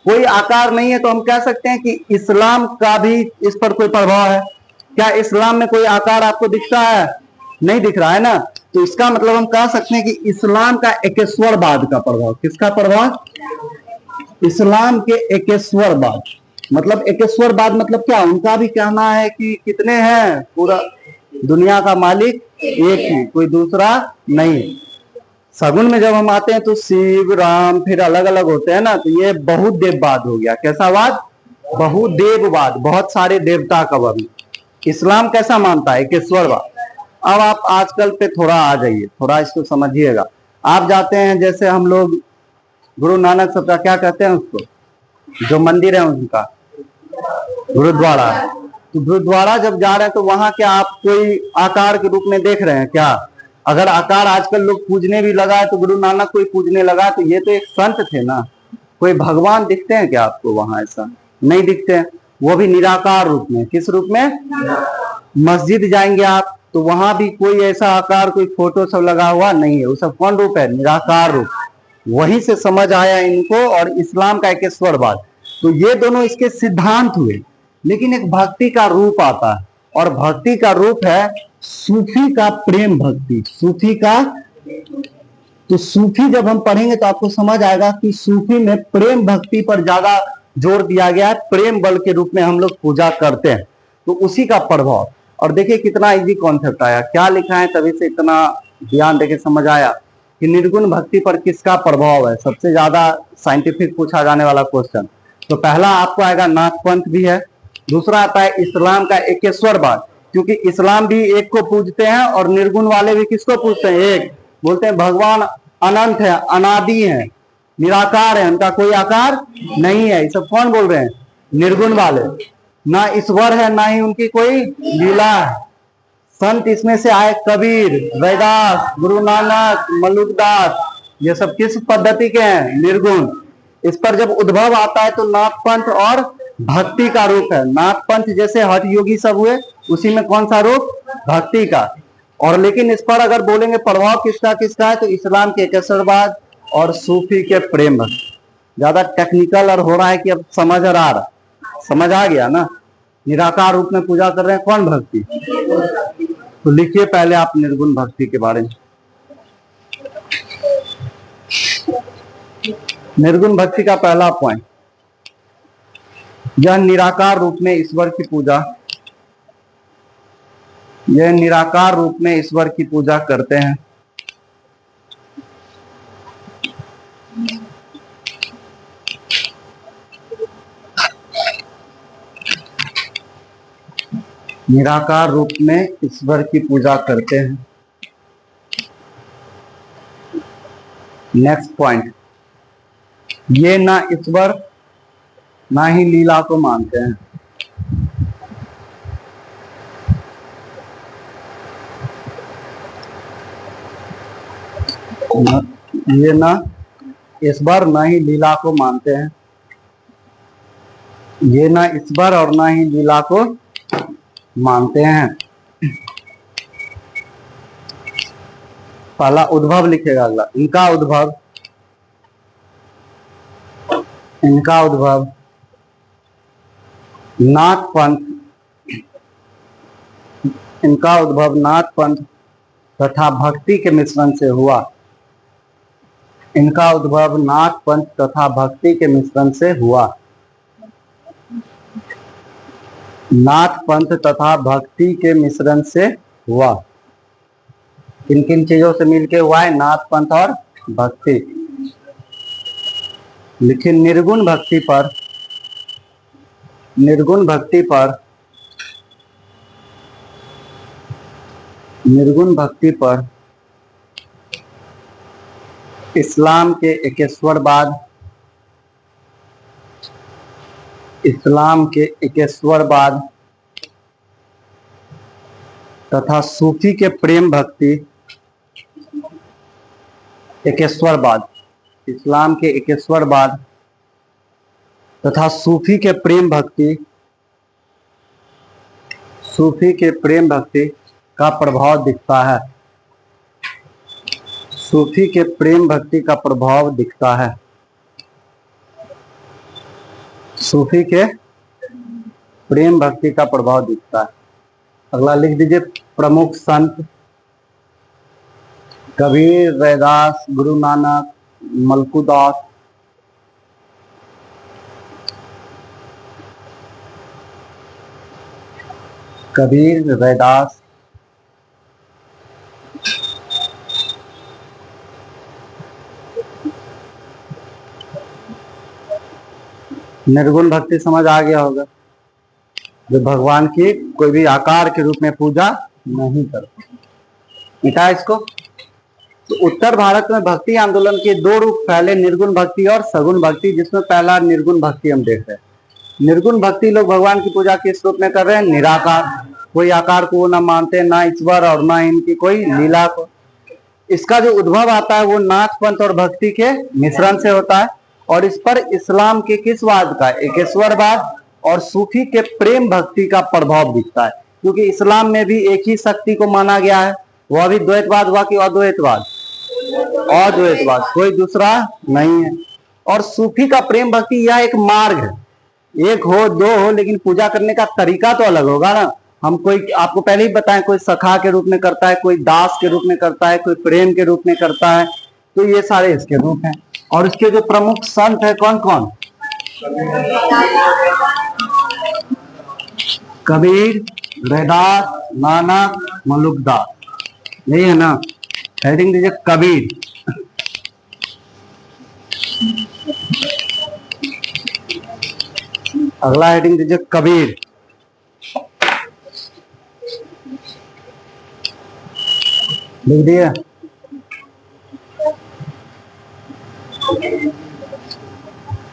कोई आकार नहीं है तो हम कह सकते हैं कि इस्लाम का भी इस पर कोई प्रभाव है? क्या इस्लाम में कोई आकार आपको दिखता है? नहीं दिख रहा है ना। तो इसका मतलब हम कह सकते हैं कि इस्लाम का एकेश्वरवाद का प्रभाव, किसका प्रभाव? इस्लाम के एकेश्वरवाद। मतलब एकेश्वरवाद मतलब क्या? उनका भी कहना है कि कितने हैं, पूरा दुनिया का मालिक एक ही, कोई दूसरा नहीं। सगुन में जब हम आते हैं तो शिव राम फिर अलग अलग होते हैं ना, तो ये बहुदेववाद हो गया। कैसा वाद? बहुदेववाद, बहुत सारे देवता का वर्ण। इस्लाम कैसा मानता है? एकेश्वरवाद। अब आप आजकल पे थोड़ा आ जाइए, थोड़ा इसको समझिएगा। आप जाते हैं, जैसे हम लोग गुरु नानक साहब का क्या कहते हैं उसको, जो मंदिर है उनका गुरुद्वारा है, तो गुरुद्वारा जब जा रहे हैं तो वहां क्या आप कोई आकार के रूप में देख रहे हैं क्या? अगर आकार आजकल लोग पूजने भी लगा है, तो गुरु नानक कोई पूजने लगा, तो ये तो एक संत थे ना। कोई भगवान दिखते हैं क्या आपको वहां? ऐसा नहीं दिखते हैं। वो भी निराकार रूप में। किस रूप में? मस्जिद जाएंगे आप तो वहां भी कोई ऐसा आकार, कोई फोटो सब लगा हुआ नहीं है। वो सब कौन रूप है? निराकार रूप। वहीं से समझ आया इनको, और इस्लाम का एकेश्वरवाद। तो ये दोनों इसके सिद्धांत हुए। लेकिन एक भक्ति का रूप आता है, और भक्ति का रूप है सूफी का प्रेम भक्ति। सूफी का, तो सूफी जब हम पढ़ेंगे तो आपको समझ आएगा कि सूफी में प्रेम भक्ति पर ज्यादा जोर दिया गया है। प्रेम बल के रूप में हम लोग पूजा करते हैं, तो उसी का प्रभाव। और देखिए कितना इजी कॉन्सेप्ट आया, क्या लिखा है, तभी से इतना ध्यान देके समझ आया कि निर्गुण भक्ति पर किसका प्रभाव है। सबसे ज्यादा साइंटिफिक पूछा जाने वाला क्वेश्चन। तो पहला आपको आएगा नाथपंथ भी है। दूसरा आता है इस्लाम का एकेश्वरवाद, क्योंकि इस्लाम भी एक को पूजते हैं, और निर्गुण वाले भी किसको पूजते हैं? एक। बोलते हैं भगवान अनंत है, अनादि है, निराकार है, उनका कोई आकार नहीं है। ये सब कौन बोल रहे हैं? निर्गुण वाले। ना ईश्वर है, ना ही उनकी कोई लीला है। संत इसमें से आए कबीर, रैदास, गुरु नानक, मलुकदास, ये सब किस पद्धति के हैं? निर्गुण। इस पर जब उद्भव आता है तो नाथपंथ और भक्ति का रूप है। नाथपंथ जैसे हठ योगी सब हुए, उसी में कौन सा रूप? भक्ति का। और लेकिन इस पर अगर बोलेंगे प्रभाव किसका किसका है, तो इस्लाम के एकेश्वरवाद और सूफी के प्रेम भक्ति। ज्यादा टेक्निकल और हो रहा है कि अब समझ आ रहा, समझ आ गया ना? निराकार रूप में पूजा कर रहे हैं, कौन भक्ति? तो लिखिए पहले आप निर्गुण भक्ति के बारे में। निर्गुण भक्ति का पहला पॉइंट, यह निराकार रूप में ईश्वर की पूजा, यह निराकार रूप में ईश्वर की पूजा करते हैं। निराकार रूप में ईश्वर की पूजा करते हैं। नेक्स्ट पॉइंट, ये ना ईश्वर ना ही लीला को मानते हैं। ये ना ईश्वर ना ही लीला को मानते हैं। ये ना ईश्वर और ना ही लीला को मानते हैं। पहला उद्भव लिखेगा, अगला इनका उद्भव, इनका उद्भव नाथपंथ, इनका उद्भव नाथपंथ तथा भक्ति के मिश्रण से हुआ। इनका उद्भव नाथपंथ तथा भक्ति के मिश्रण से हुआ। नाथपंथ तथा भक्ति के मिश्रण से हुआ। किन किन चीजों से मिलके हुआ है? नाथपंथ और भक्ति। लिखिए निर्गुण भक्ति पर, निर्गुण भक्ति पर, निर्गुण भक्ति पर इस्लाम के एकेश्वरवाद, इस्लाम के एकेश्वरवाद तथा सूफी के प्रेम भक्ति, एकेश्वरवाद, इस्लाम के एकेश्वरवाद तथा सूफी के प्रेम भक्ति, सूफी के प्रेम भक्ति का प्रभाव दिखता है। सूफी के प्रेम भक्ति का प्रभाव दिखता है। सूफी के प्रेम भक्ति का प्रभाव दिखता है। अगला लिख दीजिए प्रमुख संत, कबीर, रैदास, गुरु नानक, मलकुदास, कबीर, रैदास, निर्गुण भक्ति समझ आ गया होगा, जो भगवान की कोई भी आकार के रूप में पूजा नहीं करते। मिटा इसको। तो उत्तर भारत में भक्ति आंदोलन के दो रूप, पहले निर्गुण भक्ति और सगुण भक्ति, जिसमें पहला निर्गुण भक्ति हम देख रहे हैं। निर्गुण भक्ति लोग भगवान की पूजा किस रूप में कर रहे हैं? निराकार, कोई आकार को वो ना मानते, ना ईश्वर और ना इनकी कोई लीला को। इसका जो उद्भव आता है वो नाथ पंथ और भक्ति के मिश्रण से होता है, और इस पर इस्लाम के किस वाद का, एकेश्वरवाद और सूफी के प्रेम भक्ति का प्रभाव दिखता है। क्योंकि इस्लाम में भी एक ही शक्ति को माना गया है, वह भी द्वैतवाद हुआ कि अद्वैतवाद, अद्वैतवाद, कोई दूसरा नहीं है। और सूफी का प्रेम भक्ति यह एक मार्ग है, एक हो दो हो, लेकिन पूजा करने का तरीका तो अलग होगा ना। हम कोई, आपको पहले ही बताएं, कोई सखा के रूप में करता है, कोई दास के रूप में करता है, कोई प्रेम के रूप में करता है, तो ये सारे इसके रूप हैं। और इसके जो प्रमुख संत है कौन कौन? कबीर, रैदास, नानक, मलुकदास, यही है ना। हेडिंग दीजिए कबीर। अगला हेडिंग दीजिए कबीर। लिख दिया।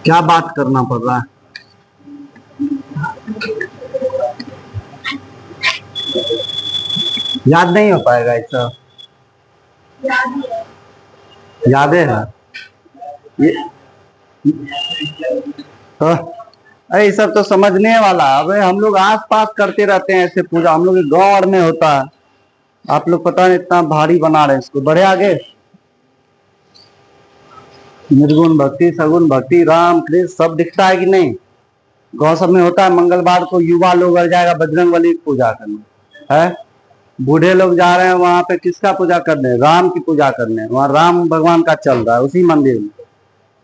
क्या बात करना पड़ रहा है? याद नहीं हो पाएगा ऐसा? याद है ये तो, अरे सब तो समझने वाला। अब हम लोग आस पास करते रहते हैं ऐसे पूजा, हम लोग के गांव में होता है। आप लोग पता नहीं इतना भारी बना रहे हैं इसको। बढ़े आगे। निर्गुण भक्ति, सगुण भक्ति, राम कृष्ण सब दिखता है कि नहीं? गांव सब में होता है। मंगलवार को युवा लोग अड़ जाएगा बजरंगबली की पूजा करने, है। बूढ़े लोग जा रहे हैं वहां पे किसका पूजा करने? राम की पूजा करने। वहां राम भगवान का चल रहा है उसी मंदिर में।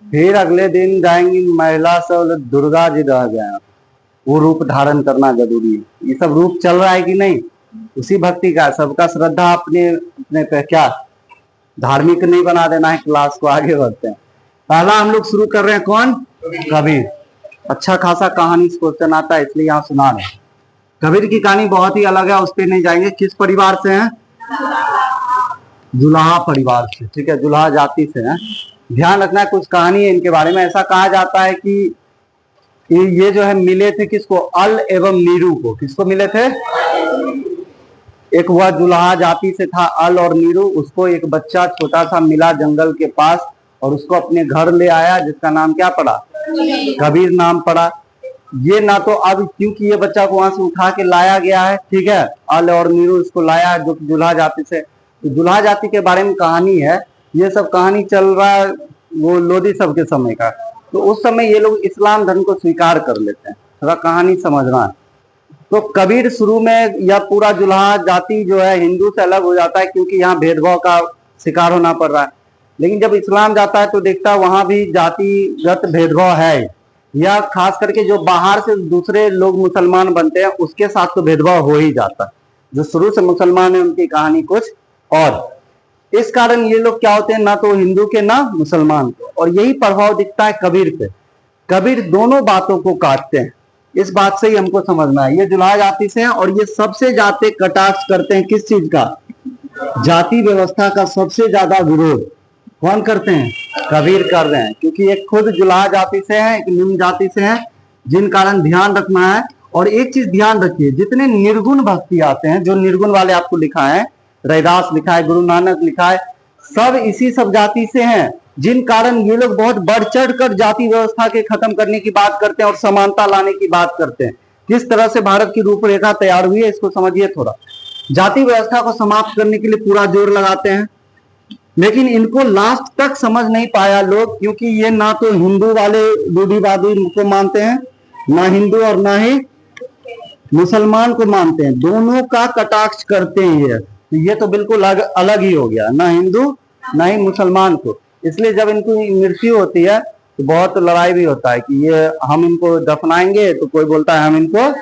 फिर अगले दिन जाएंगी महिला सब, दुर्गा जी रह गए, वो रूप धारण करना जरूरी है। ये सब रूप चल रहा है कि नहीं? उसी भक्ति का। सबका श्रद्धा अपने अपने पे, क्या धार्मिक नहीं बना देना है क्लास को। आगे बढ़ते हैं। पहला हम लोग शुरू कर रहे हैं कौन? कबीर। अच्छा खासा कहानी क्वेश्चन आता है इसलिए यहाँ सुना रहे। कबीर की कहानी बहुत ही अलग है, उस पर नहीं जाएंगे। किस परिवार से हैं? जुलाहा परिवार से, ठीक है, जुलाहा जाति से हैं। ध्यान रखना है, कुछ कहानी है इनके बारे में। ऐसा कहा जाता है कि ये जो है मिले थे किसको? अल एवं नीरू को। किसको मिले थे? एक वह जुलाहा जाति से था अल और नीरू, उसको एक बच्चा छोटा सा मिला जंगल के पास और उसको अपने घर ले आया, जिसका नाम क्या पड़ा? कबीर नाम पड़ा। ये ना तो अब क्योंकि ये बच्चा को वहां से उठा के लाया गया है, ठीक है, अल और नीरू इसको लाया जो जुलाहा जाति से। तो जुलाहा जाति के बारे में कहानी है। ये सब कहानी चल रहा है वो लोधी सब के समय का। तो उस समय ये लोग इस्लाम धर्म को स्वीकार कर लेते हैं। थोड़ा कहानी समझना है। तो कबीर शुरू में, यह पूरा जुलाहा जाति जो है हिंदू से अलग हो जाता है, क्योंकि यहाँ भेदभाव का शिकार होना पड़ रहा है। लेकिन जब इस्लाम जाता है तो देखता है वहां भी जातिगत भेदभाव है, या खास करके जो बाहर से दूसरे लोग मुसलमान बनते हैं उसके साथ तो भेदभाव हो ही जाता है। जो शुरू से मुसलमान है उनकी कहानी कुछ और। इस कारण ये लोग क्या होते हैं, ना तो हिंदू के ना मुसलमान के। और यही प्रभाव दिखता है कबीर पे। कबीर दोनों बातों को काटते हैं। इस बात से ही हमको समझना है। ये जुलाहा जाति से हैं और ये सबसे ज्यादा कटाक्ष करते हैं किस चीज का? जाति व्यवस्था का सबसे ज्यादा विरोध कौन करते हैं? कबीर कर रहे हैं। क्योंकि एक खुद जुलाहा जाति से है, एक निम्न जाति से है, जिन कारण ध्यान रखना है। और एक चीज ध्यान रखिए, जितने निर्गुण भक्ति आते हैं, जो निर्गुण वाले आपको लिखा है, रैदास लिखा है, गुरु नानक लिखा है, सब इसी सब जाति से हैं। जिन कारण ये लोग बहुत बढ़ चढ़ कर जाति व्यवस्था के खत्म करने की बात करते हैं और समानता लाने की बात करते हैं। किस तरह से भारत की रूपरेखा तैयार हुई है इसको समझिए थोड़ा। जाति व्यवस्था को समाप्त करने के लिए पूरा जोर लगाते हैं, लेकिन इनको लास्ट तक समझ नहीं पाया लोग, क्योंकि ये ना तो हिंदू वाले रूढ़िवादी को मानते हैं, ना हिंदू और ना ही मुसलमान को मानते हैं। दोनों का कटाक्ष करते हैं ये। तो ये तो बिल्कुल अलग ही हो गया, ना हिंदू ना ही मुसलमान को। इसलिए जब इनकी मृत्यु होती है तो बहुत लड़ाई भी होता है कि ये हम इनको दफनाएंगे, तो कोई बोलता है हम इनको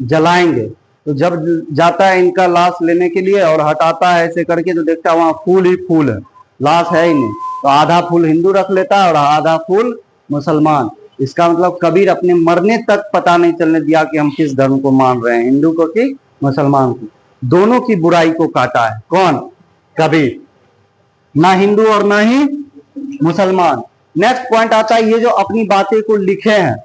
जलाएंगे। तो जब जाता है इनका लाश लेने के लिए और हटाता है ऐसे करके, तो देखता है वहां फूल ही फूल है, लाश है ही नहीं। तो आधा फूल हिंदू रख लेता है और आधा फूल मुसलमान। इसका मतलब कबीर अपने मरने तक पता नहीं चलने दिया कि हम किस धर्म को मान रहे हैं, हिंदू को कि मुसलमान को। दोनों की बुराई को काटा है कौन? कबीर। ना हिंदू और ना ही मुसलमान। नेक्स्ट पॉइंट आता है, ये जो अपनी बातें को लिखे हैं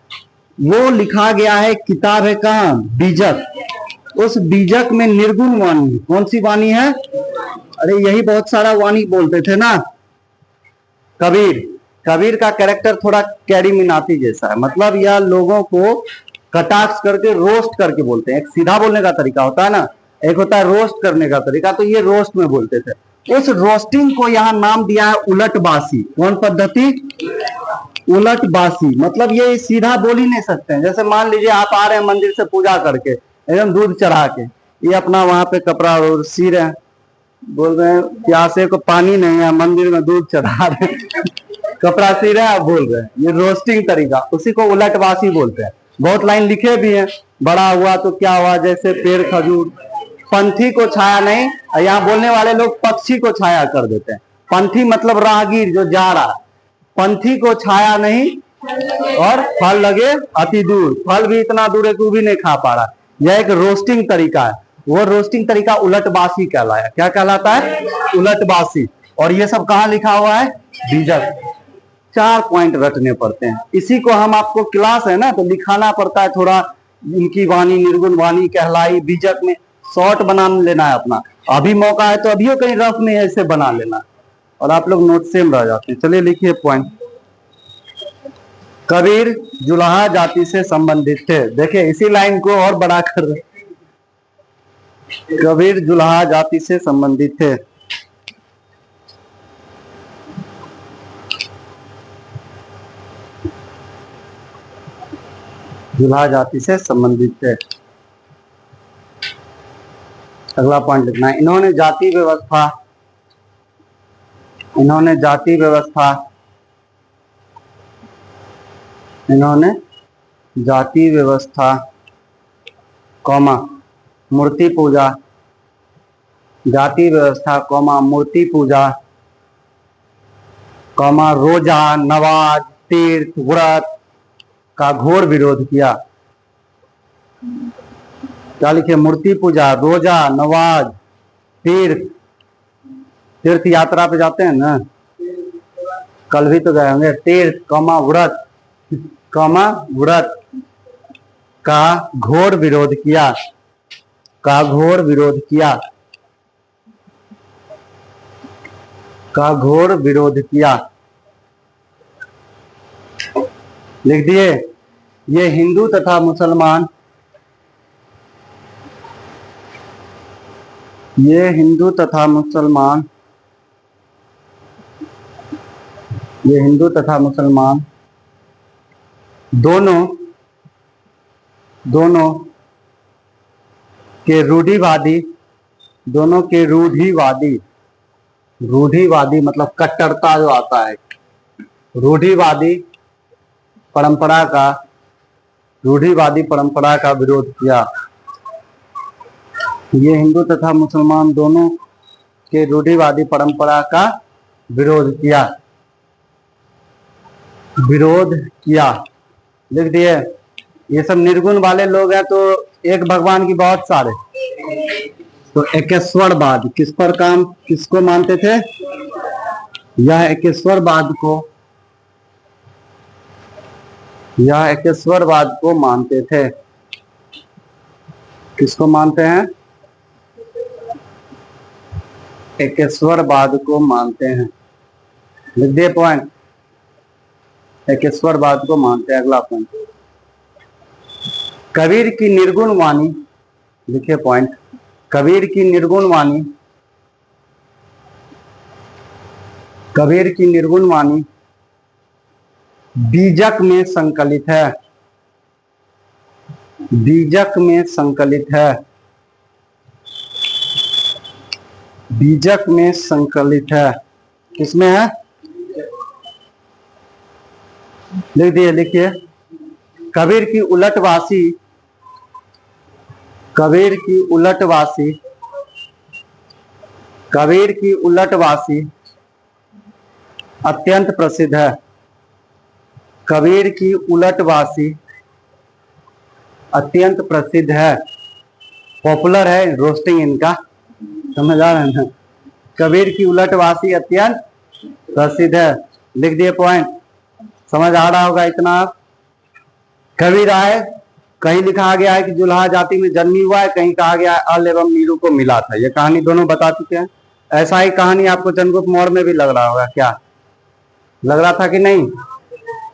वो लिखा गया है, किताब है कहां? बीजक। उस बीजक में निर्गुण वाणी, कौन सी वाणी है? अरे यही बहुत सारा वाणी बोलते थे ना कबीर। कबीर का कैरेक्टर थोड़ा कैरी मिनाती जैसा है, मतलब यह लोगों को कटाक्ष करके रोस्ट करके बोलते हैं। एक सीधा बोलने का तरीका होता है ना, एक होता है रोस्ट करने का तरीका, तो ये रोस्ट में बोलते थे। उस रोस्टिंग को यहाँ नाम दिया है उलटबासी। कौन पद्धति? उलटबासी। मतलब ये सीधा बोल ही नहीं सकते हैं। जैसे मान लीजिए आप आ रहे हैं मंदिर से पूजा करके, एकदम दूध चढ़ा के, ये अपना वहां पे कपड़ा और सी रहे हैं, बोल रहे हैं प्यासे को पानी नहीं है, मंदिर में दूध चढ़ा रहे कपड़ा सी रहे हैं, आप बोल रहे हैं। ये रोस्टिंग तरीका, उसी को उलटबासी बोलते हैं। बहुत लाइन लिखे भी हैं, बड़ा हुआ तो क्या हुआ, जैसे पेड़ खजूर, पंथी को छाया नहीं, यहाँ बोलने वाले लोग पक्षी को छाया कर देते हैं। पंथी मतलब राहगीर जो जा रहा, पंथी को छाया नहीं और फल लगे अति दूर, फल भी इतना दूर है कि वो भी नहीं खा पा रहा। यह एक रोस्टिंग तरीका है, वो रोस्टिंग तरीका उलटबासी कहलाया। क्या कहलाता है? उलटबासी। और ये सब कहाँ लिखा हुआ है? बीजक। 4 पॉइंट रटने पड़ते हैं। इसी को हम आपको क्लास है ना तो लिखाना पड़ता है थोड़ा, इनकी वाणी निर्गुण वाणी कहलाई, बीजक में शॉर्ट बना लेना है अपना। अभी मौका है तो अभी कहीं रफ में ऐसे बना लेना, और आप लोग नोट सेम रह जाते हैं। चलिए लिखिए पॉइंट। कबीर जुलाहा जाति से संबंधित थे। देखिए इसी लाइन को और बड़ा कर रहे, कबीर जुलाहा जाति से संबंधित थे। जुलाहा जाति से संबंधित थे। अगला पॉइंट लिखना है, इन्होंने जाति व्यवस्था, इन्होंने जाति व्यवस्था, इन्होंने जाति व्यवस्था, कौमा मूर्ति पूजा, जाति व्यवस्था कौमा मूर्ति पूजा, कौमा रोजा, नवाज, तीर्थ, व्रत का घोर विरोध किया। क्या लिखे? मूर्ति पूजा, रोजा, नवाज, तीर्थ, तीर्थ यात्रा पे जाते हैं ना, कल भी तो गए होंगे। तीर्थ कौमा व्रत, कौमा व्रत का घोर विरोध किया, का घोर विरोध किया, का घोर विरोध किया। लिख दिए। ये हिंदू तथा मुसलमान, ये हिंदू तथा मुसलमान, ये हिंदू तथा मुसलमान दोनों, दोनों के रूढ़िवादी, दोनों के रूढ़िवादी, रूढ़िवादी मतलब कट्टरता जो आता है, रूढ़िवादी परंपरा का, रूढ़िवादी परंपरा का विरोध किया। ये हिंदू तथा मुसलमान दोनों के रूढ़िवादी परंपरा का विरोध किया, विरोध किया। लिख दिए। ये सब निर्गुण वाले लोग हैं, तो एक भगवान की बहुत सारे, तो एकेश्वरवाद किस पर काम, किसको मानते थे? यह एकेश्वरवाद को, यह एकेश्वरवाद को मानते थे। किसको मानते हैं? एकेश्वरवाद को मानते हैं। लिख दिए पॉइंट, एकेश्वरवाद को मानते हैं। अगला पॉइंट, कबीर की निर्गुण वाणी, लिखे पॉइंट, कबीर की निर्गुण वाणी, कबीर की निर्गुण वाणी बीजक में संकलित है, बीजक में संकलित है। बीजक में संकलित है। किसमें है? लिख दिए, लिखिए। कबीर की उलटवासी, कबीर की उलटवासी, कबीर की उलटवासी अत्यंत प्रसिद्ध है। कबीर की उलटवासी अत्यंत प्रसिद्ध है, पॉपुलर है रोस्टिंग इनका, समझ आ रहे हैं ना? कबीर की उलटवासी अत्यंत प्रसिद्ध है। लिख दिए पॉइंट, समझ आ रहा होगा इतना आप। कबीर आए, कहीं लिखा गया है कि जुल्हा जाति में जन्मी हुआ है, कहीं कहा गया है अल एवं नीरू को मिला था। ये कहानी दोनों बता चुके हैं। ऐसा ही कहानी आपको चंद्रगुप्त मौर्य में भी लग रहा होगा, क्या लग रहा था कि नहीं?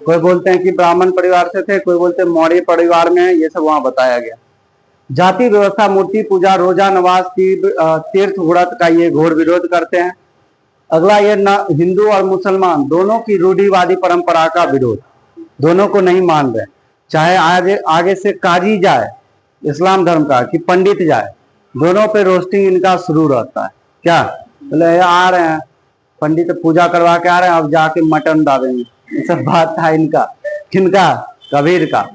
कोई बोलते हैं कि ब्राह्मण परिवार से थे, कोई बोलते हैं मौर्य परिवार में है, ये सब वहां बताया गया। जाति व्यवस्था, मूर्ति पूजा, रोजा नमाज की तीर्थ व्रत का ये घोर विरोध करते हैं। अगला ये हिंदू और मुसलमान दोनों की रूढ़िवादी परंपरा का विरोध, दोनों को नहीं मान रहे। चाहे आगे आगे से काजी जाए इस्लाम धर्म का कि पंडित जाए, दोनों पे रोस्टिंग इनका शुरू रहता है। क्या बोले, आ रहे हैं पंडित पूजा करवा के आ रहे हैं, अब जाके मटन दावेंगे, ये सब बात था इनका। किनका? कबीर का।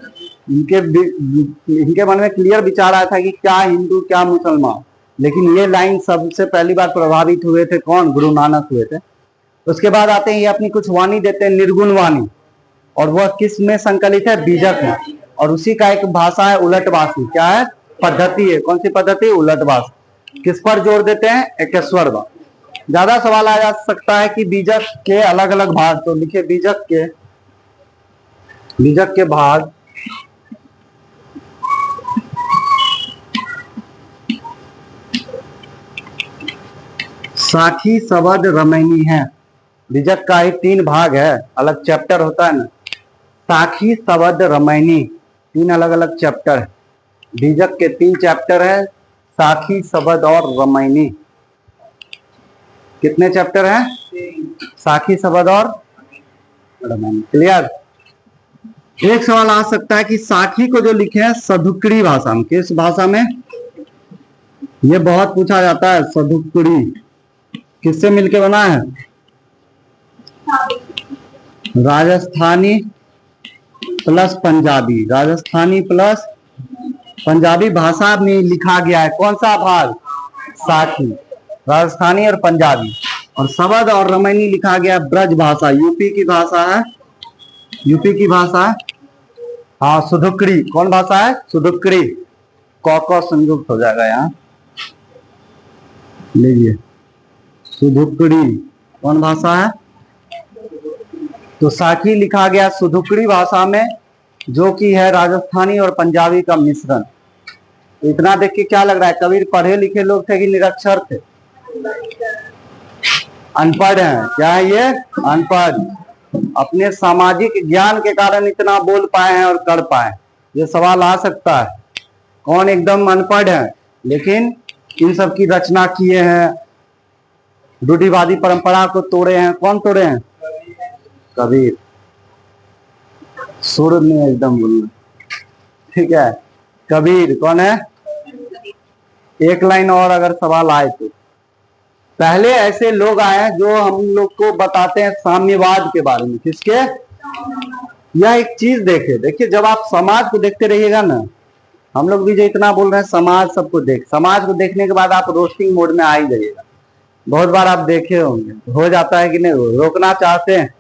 इनके मन में क्लियर विचार आया था कि क्या हिंदू क्या मुसलमान। लेकिन ये लाइन सबसे पहली बार प्रभावित हुए थे कौन? गुरु नानक हुए थे। उसके बाद आते हैं ये अपनी कुछ वाणी देते हैं, निर्गुण वाणी, और वह किस में संकलित है? बीजक में। और उसी का एक भाषा है उलटवासी। क्या है? पद्धति है। कौन सी पद्धति? उलटवासी। किस पर जोर देते हैं? एकेश्वर। ज्यादा सवाल आ जा सकता है कि बीजक के अलग अलग भाग, तो लिखिए बीजक के भाग। साखी, शबद, रमैनी है। बीजक का ही 3 भाग है, अलग चैप्टर होता है ना। साखी, शबद, रमैनी, 3 अलग अलग चैप्टर है। बीजक के 3 चैप्टर है, साखी, शबद और रमैनी। कितने चैप्टर हैं? साखी, शबद और रमैनी। क्लियर? एक सवाल आ सकता है कि साखी को जो लिखे हैं सधुकड़ी भाषा में, किस भाषा में? ये बहुत पूछा जाता है। सधुकड़ी किससे मिलके बना है? राजस्थानी प्लस पंजाबी, राजस्थानी प्लस पंजाबी भाषा में लिखा गया है। कौन सा भाग? साखी, राजस्थानी और पंजाबी। और शबद और रमैनी लिखा गया ब्रज भाषा, यूपी की भाषा है। यूपी की भाषा है, हाँ, सुधुकड़ी। कौन भाषा है? सुधुकड़ी। कौ संयुक्त हो जाएगा यहाँ, लीजिए। सुधुकड़ी कौन भाषा है? तो साखी लिखा गया सुधुकड़ी भाषा में, जो कि है राजस्थानी और पंजाबी का मिश्रण। इतना देख के क्या लग रहा है? कबीर पढ़े लिखे लोग थे कि निरक्षर थे? अनपढ़ हैं। क्या है ये? अनपढ़। अपने सामाजिक ज्ञान के कारण इतना बोल पाए हैं और कर पाए। ये सवाल आ सकता है, कौन एकदम अनपढ़ है लेकिन इन सब की रचना किए हैं, रूढ़िवादी परंपरा को तोड़े हैं। कौन तोड़े हैं? कबीर। सुर में एकदम बोलना, ठीक है। कबीर कौन है? एक लाइन और अगर सवाल आए तो। पहले ऐसे लोग आए हैं जो हम लोग को बताते हैं साम्यवाद के बारे में। किसके? यह एक चीज देखिए, जब आप समाज को देखते रहिएगा ना, हम लोग भी जो इतना बोल रहे हैं समाज सबको समाज को देखने के बाद आप रोस्टिंग मोड में आ ही जाइएगा। बहुत बार आप देखे होंगे, हो जाता है कि नहीं? रोकना चाहते हैं,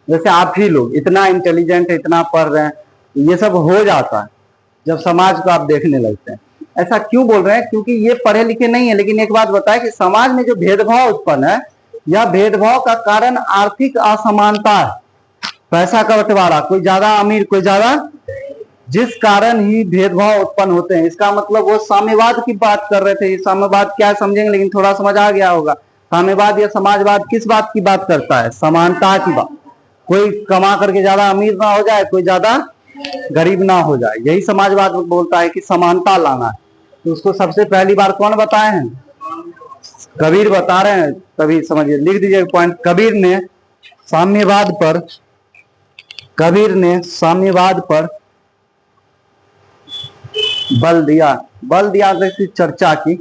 जैसे आप ही लोग इतना इंटेलिजेंट है, इतना पढ़ रहे हैं, ये सब हो जाता है जब समाज को आप देखने लगते हैं। ऐसा क्यों बोल रहे हैं? क्योंकि ये पढ़े लिखे नहीं है। लेकिन एक बात बताए कि समाज में जो भेदभाव उत्पन्न है, यह भेदभाव का कारण आर्थिक असमानता है, पैसा का बंटवारा, कोई ज्यादा अमीर कोई ज्यादा, जिस कारण ही भेदभाव उत्पन्न होते हैं। इसका मतलब वो साम्यवाद की बात कर रहे थे। साम्यवाद क्या समझेंगे, लेकिन थोड़ा समझ आ गया होगा। साम्यवाद या समाजवाद किस बात की बात करता है? समानता की बात। कोई कमा करके ज्यादा अमीर ना हो जाए, कोई ज्यादा गरीब ना हो जाए, यही समाजवाद बोलता है कि समानता लाना है। तो उसको सबसे पहली बार कौन बताए हैं? कबीर बता रहे हैं। तभी समझिए, लिख दीजिए पॉइंट। कबीर ने साम्यवाद पर बल दिया। जैसी चर्चा की,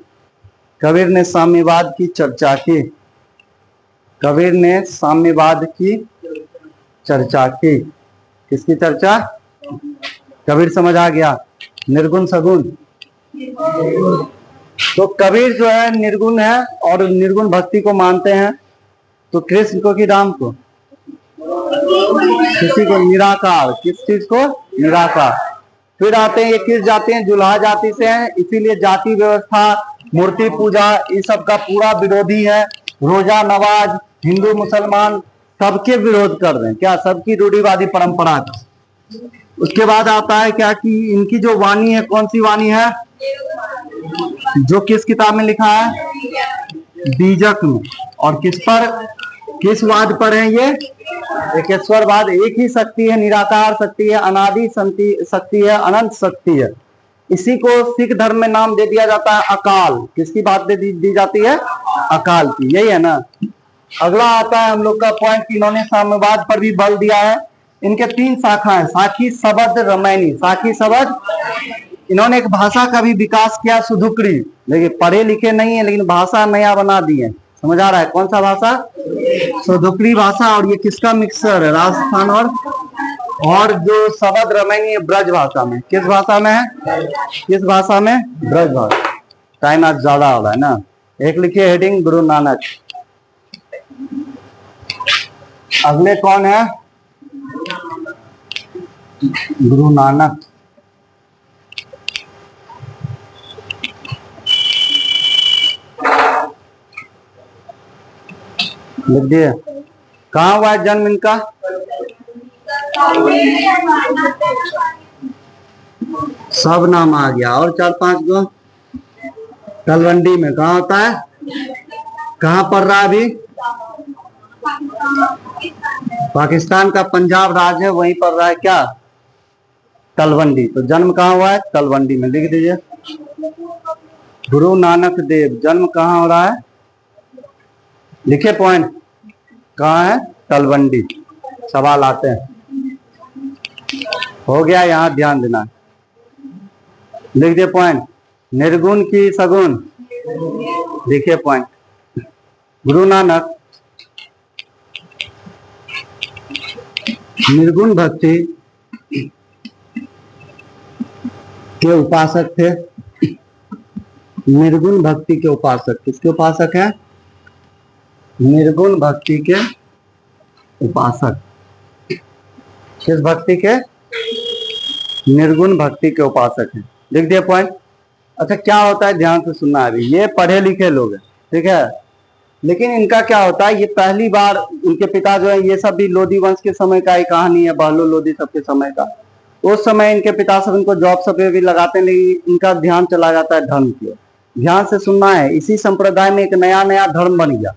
कबीर ने साम्यवाद की चर्चा की। कबीर ने साम्यवाद की चर्चा की। किसकी चर्चा? कबीर समझ आ गया। निर्गुण सगुण, तो कबीर जो है निर्गुण है और निर्गुण भक्ति को मानते हैं। तो कृष्ण को कि राम को? किसी को निराकार। किस चीज को? निराकार। फिर आते हैं, ये किस जाति हैं? जुल्हा जाति से हैं, इसीलिए जाति व्यवस्था, मूर्ति पूजा, इस सब का पूरा विरोधी है। रोजा नमाज हिंदू मुसलमान सबके विरोध कर रहे हैं, क्या? सबकी रूढ़िवादी परंपरा का। उसके बाद आता है क्या कि इनकी जो वाणी है, कौन सी वाणी है? जो किस किताब में लिखा है? बीजक में। और किस पर, किस वाद पर है ये? एकेश्वरवाद। एक ही शक्ति है, निराकार शक्ति है, अनादि शक्ति है, अनंत शक्ति है। इसी को सिख धर्म में नाम दे दिया जाता है अकाल। किसकी बात दी जाती है? अकाल की। यही है ना। अगला आता है हम लोग का पॉइंट कि इन्होंने साम्यवाद पर भी बल दिया है। इनके 3 शाखा है, साखी, शबद, रमैनी। साखी, शबद। इन्होंने एक भाषा का भी विकास किया, सुधुकड़ी। देखिए पढ़े लिखे नहीं है लेकिन भाषा नया बना दिए। समझ आ रहा है? कौन सा भाषा? सुधुकड़ी भाषा। और ये किसका मिक्सर है? राजस्थान और जो शबद रमैनी है ब्रज भाषा में। किस भाषा में है? किस भाषा में? ब्रज भाषा। टाइम आज ज्यादा हो रहा है ना। एक लिखिए हेडिंग, गुरु नानक। अगले कौन है? गुरु नानक। लिख दिए। कहाँ हुआ है जन्म इनका? सब नाम आ गया। और 4-5 गो। तलवंडी में। कहाँ होता है? कहाँ पढ़ रहा है अभी? पाकिस्तान का पंजाब राज्य है, वहीं पढ़ रहा है। क्या? तलवंडी। तो जन्म कहाँ हुआ है? तलवंडी में। लिख दीजिए। गुरु नानक देव जन्म कहाँ हो रहा है? लिखे पॉइंट। कहाँ है? तलवंडी। सवाल आते हैं। हो गया, यहां ध्यान देना। लिख दिए पॉइंट। निर्गुण की सगुण। देखिए पॉइंट। गुरु नानक निर्गुण भक्ति के उपासक थे। निर्गुण भक्ति के उपासक। किसके उपासक है? निर्गुण भक्ति के उपासक। किस भक्ति के? निर्गुण भक्ति के उपासक हैं। लिख दिया पॉइंट। अच्छा क्या होता है, ध्यान से सुनना। अभी ये पढ़े लिखे लोग हैं, ठीक है, लेकिन इनका क्या होता है, ये पहली बार, उनके पिता जो है, ये सब भी लोधी वंश के समय का ही कहानी है, बहलोल लोधी सबके समय का। उस समय इनके पिता सब इनको जॉब सब पे भी लगाते हैं, लेकिन इनका ध्यान चला जाता है धर्म की ओर। ध्यान से सुनना है। इसी संप्रदाय में एक नया नया धर्म बन गया।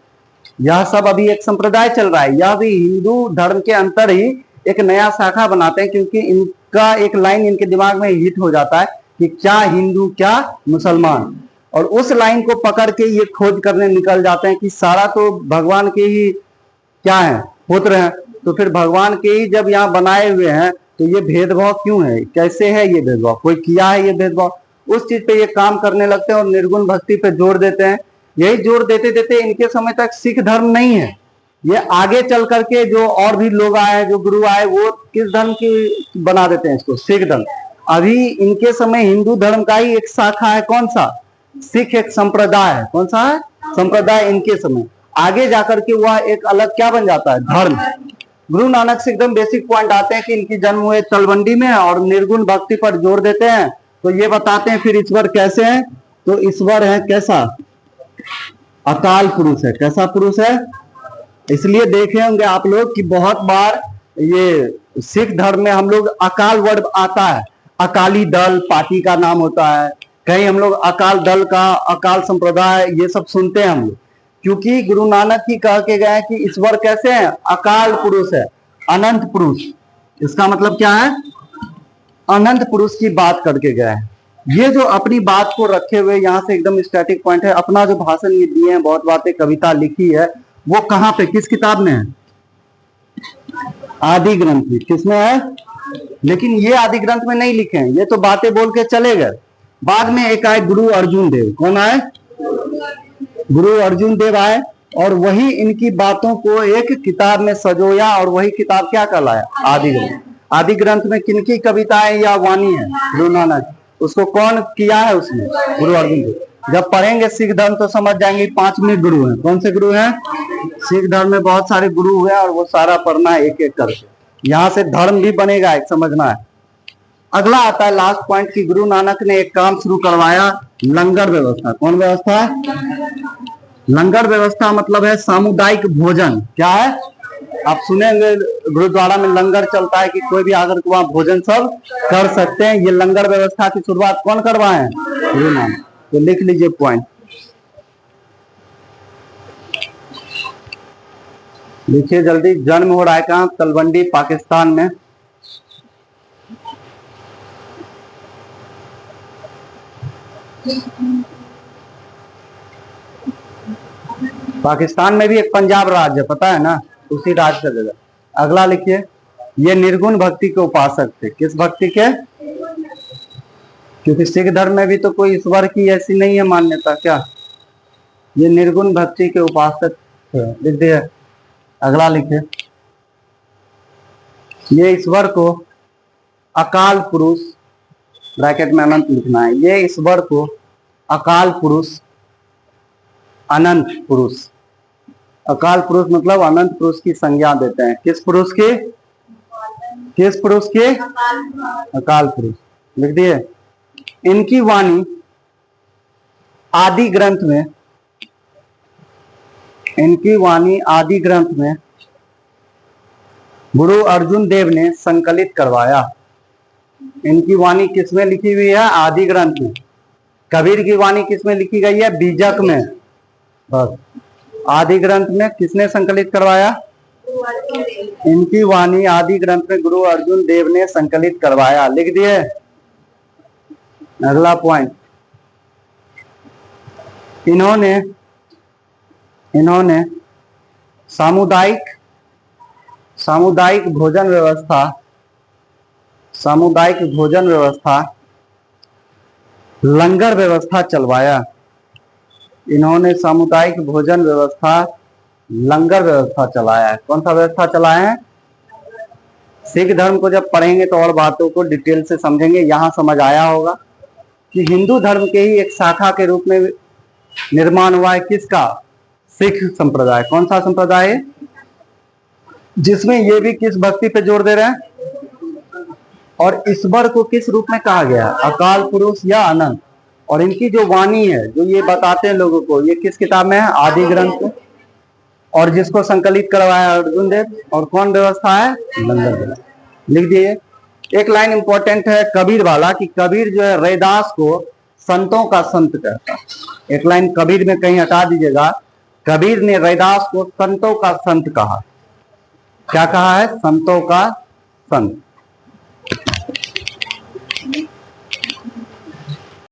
यह सब अभी एक संप्रदाय चल रहा है। यह भी हिंदू धर्म के अंतर ही एक नया शाखा बनाते हैं, क्योंकि इनका एक लाइन इनके दिमाग में हिट हो जाता है कि क्या हिंदू क्या मुसलमान, और उस लाइन को पकड़ के ये खोज करने निकल जाते हैं कि सारा तो भगवान के ही क्या है, पुत्र हैं। तो फिर भगवान के ही जब यहाँ बनाए हुए हैं तो ये भेदभाव क्यों है, कैसे है ये भेदभाव, कोई किया है ये भेदभाव, उस चीज पे ये काम करने लगते हैं और निर्गुण भक्ति पे जोर देते हैं। यही जोर देते देते इनके समय तक सिख धर्म नहीं है। ये आगे चल करके जो और भी लोग आए, जो गुरु आए, वो किस धर्म की बना देते हैं इसको, सिख धर्म। अभी इनके समय हिंदू धर्म का ही एक शाखा है, कौन सा, सिख एक संप्रदाय है। कौन सा है? संप्रदाय। इनके समय आगे जाकर के वह एक अलग क्या बन जाता है, धर्म। गुरु नानक से एकदम बेसिक पॉइंट आते हैं कि इनकी जन्म हुए तलवंडी में और निर्गुण भक्ति पर जोर देते हैं। तो ये बताते हैं फिर ईश्वर कैसे है, तो ईश्वर है कैसा, अकाल पुरुष है। कैसा पुरुष है? इसलिए देखे होंगे आप लोग कि बहुत बार ये सिख धर्म में हम लोग अकाल वर्ड आता है, अकाली दल पार्टी का नाम होता है, कहीं हम लोग अकाल दल का, अकाल संप्रदाय, ये सब सुनते हैं हम लोग, क्योंकि गुरु नानक ही कह के गए कि ईश्वर कैसे है, अकाल पुरुष है, अनंत पुरुष। इसका मतलब क्या है, अनंत पुरुष की बात करके गए हैं। ये जो अपनी बात को रखे हुए यहाँ से एकदम स्टैटिक पॉइंट है, अपना जो भाषण ये दिए हैं, बहुत बातें कविता लिखी है, वो कहाँ पे, किस किताब में है, आदि ग्रंथ में। किसमें है? लेकिन ये आदि ग्रंथ में नहीं लिखे हैं, ये तो बातें बोल के चले गए। बाद में एक आए गुरु अर्जुन देव। कौन आए? गुरु अर्जुन देव आए और वही इनकी बातों को एक किताब में सजोया, और वही किताब क्या कहलाया? आदि ग्रंथ। आदि ग्रंथ में किनकी कविताएं या वाणी है? गुरु नानक। उसको कौन किया है उसमें? गुरु अर्जुन देव। जब पढ़ेंगे सिख धर्म तो समझ जाएंगे 5 गुरु हैं। कौन से गुरु हैं? सिख धर्म में बहुत सारे गुरु हुए और वो सारा पढ़ना है एक एक करके। यहाँ से धर्म भी बनेगा, एक समझना है। अगला आता है लास्ट पॉइंट की गुरु नानक ने एक काम शुरू करवाया, लंगर व्यवस्था। कौन व्यवस्था? लंगर व्यवस्था मतलब है सामुदायिक भोजन। क्या है? आप सुनेंगे गुरुद्वारा में लंगर चलता है कि कोई भी आकर के वहां भोजन सब कर सकते हैं। ये लंगर व्यवस्था की शुरुआत कौन करवाए हैं? गुरु नानक। तो लिख लीजिए पॉइंट, लिखिए जल्दी। जन्म हो रहा है कहाँ? तलवंडी, पाकिस्तान में। पाकिस्तान में भी एक पंजाब राज्य, पता है ना, उसी राज्य का जगह। अगला लिखिए, ये निर्गुण भक्ति के उपासक थे। किस भक्ति के? क्योंकि सिख धर्म में भी तो कोई ईश्वर की ऐसी नहीं है मान्यता। क्या? ये निर्गुण भक्ति के उपासक थे। लिख दिए। अगला लिखिए, ये ईश्वर को अकाल पुरुष, ब्रैकेट में अनंत लिखना है। ये ईश्वर को अकाल पुरुष, अनंत पुरुष, अकाल पुरुष मतलब अनंत पुरुष की संज्ञा देते हैं। किस पुरुष की? किस पुरुष की? अकाल पुरुष। लिख दिए। इनकी वाणी आदि ग्रंथ में, इनकी वाणी आदि ग्रंथ में गुरु अर्जुन देव ने संकलित करवाया। इनकी वाणी किसमें लिखी हुई है? आदि ग्रंथ में। कबीर की वाणी किसमें लिखी गई है? बीजक में। बस। आदि ग्रंथ में किसने संकलित करवाया? इनकी वाणी आदि ग्रंथ में गुरु अर्जुन देव ने संकलित करवाया। लिख दिए। अगला पॉइंट, इन्होंने सामुदायिक भोजन व्यवस्था, लंगर व्यवस्था चलवाया। इन्होंने सामुदायिक भोजन व्यवस्था, लंगर व्यवस्था चलाया है। कौन सा व्यवस्था चलाया है? सिख धर्म को जब पढ़ेंगे तो और बातों को डिटेल से समझेंगे। यहां समझ आया होगा कि हिंदू धर्म के ही एक शाखा के रूप में निर्माण हुआ है। किसका? सिख संप्रदाय। कौन सा संप्रदाय है? जिसमें ये भी किस भक्ति पे जोर दे रहे हैं? और ईश्वर को किस रूप में कहा गया? अकाल पुरुष या अनंत। और इनकी जो वाणी है, जो ये बताते हैं लोगों को, ये किस किताब में है? आदि ग्रंथ में। और जिसको संकलित करवाया अर्जुन देव। और कौन व्यवस्था है? लंगर व्यवस्था। लिख दिए। एक लाइन इंपॉर्टेंट है कबीर वाला, कि कबीर जो है रैदास को संतों का संत कहता है। एक लाइन कबीर में कहीं हटा दीजिएगा। कबीर ने रैदास को संतों का संत कहा। क्या कहा है? संतों का संत।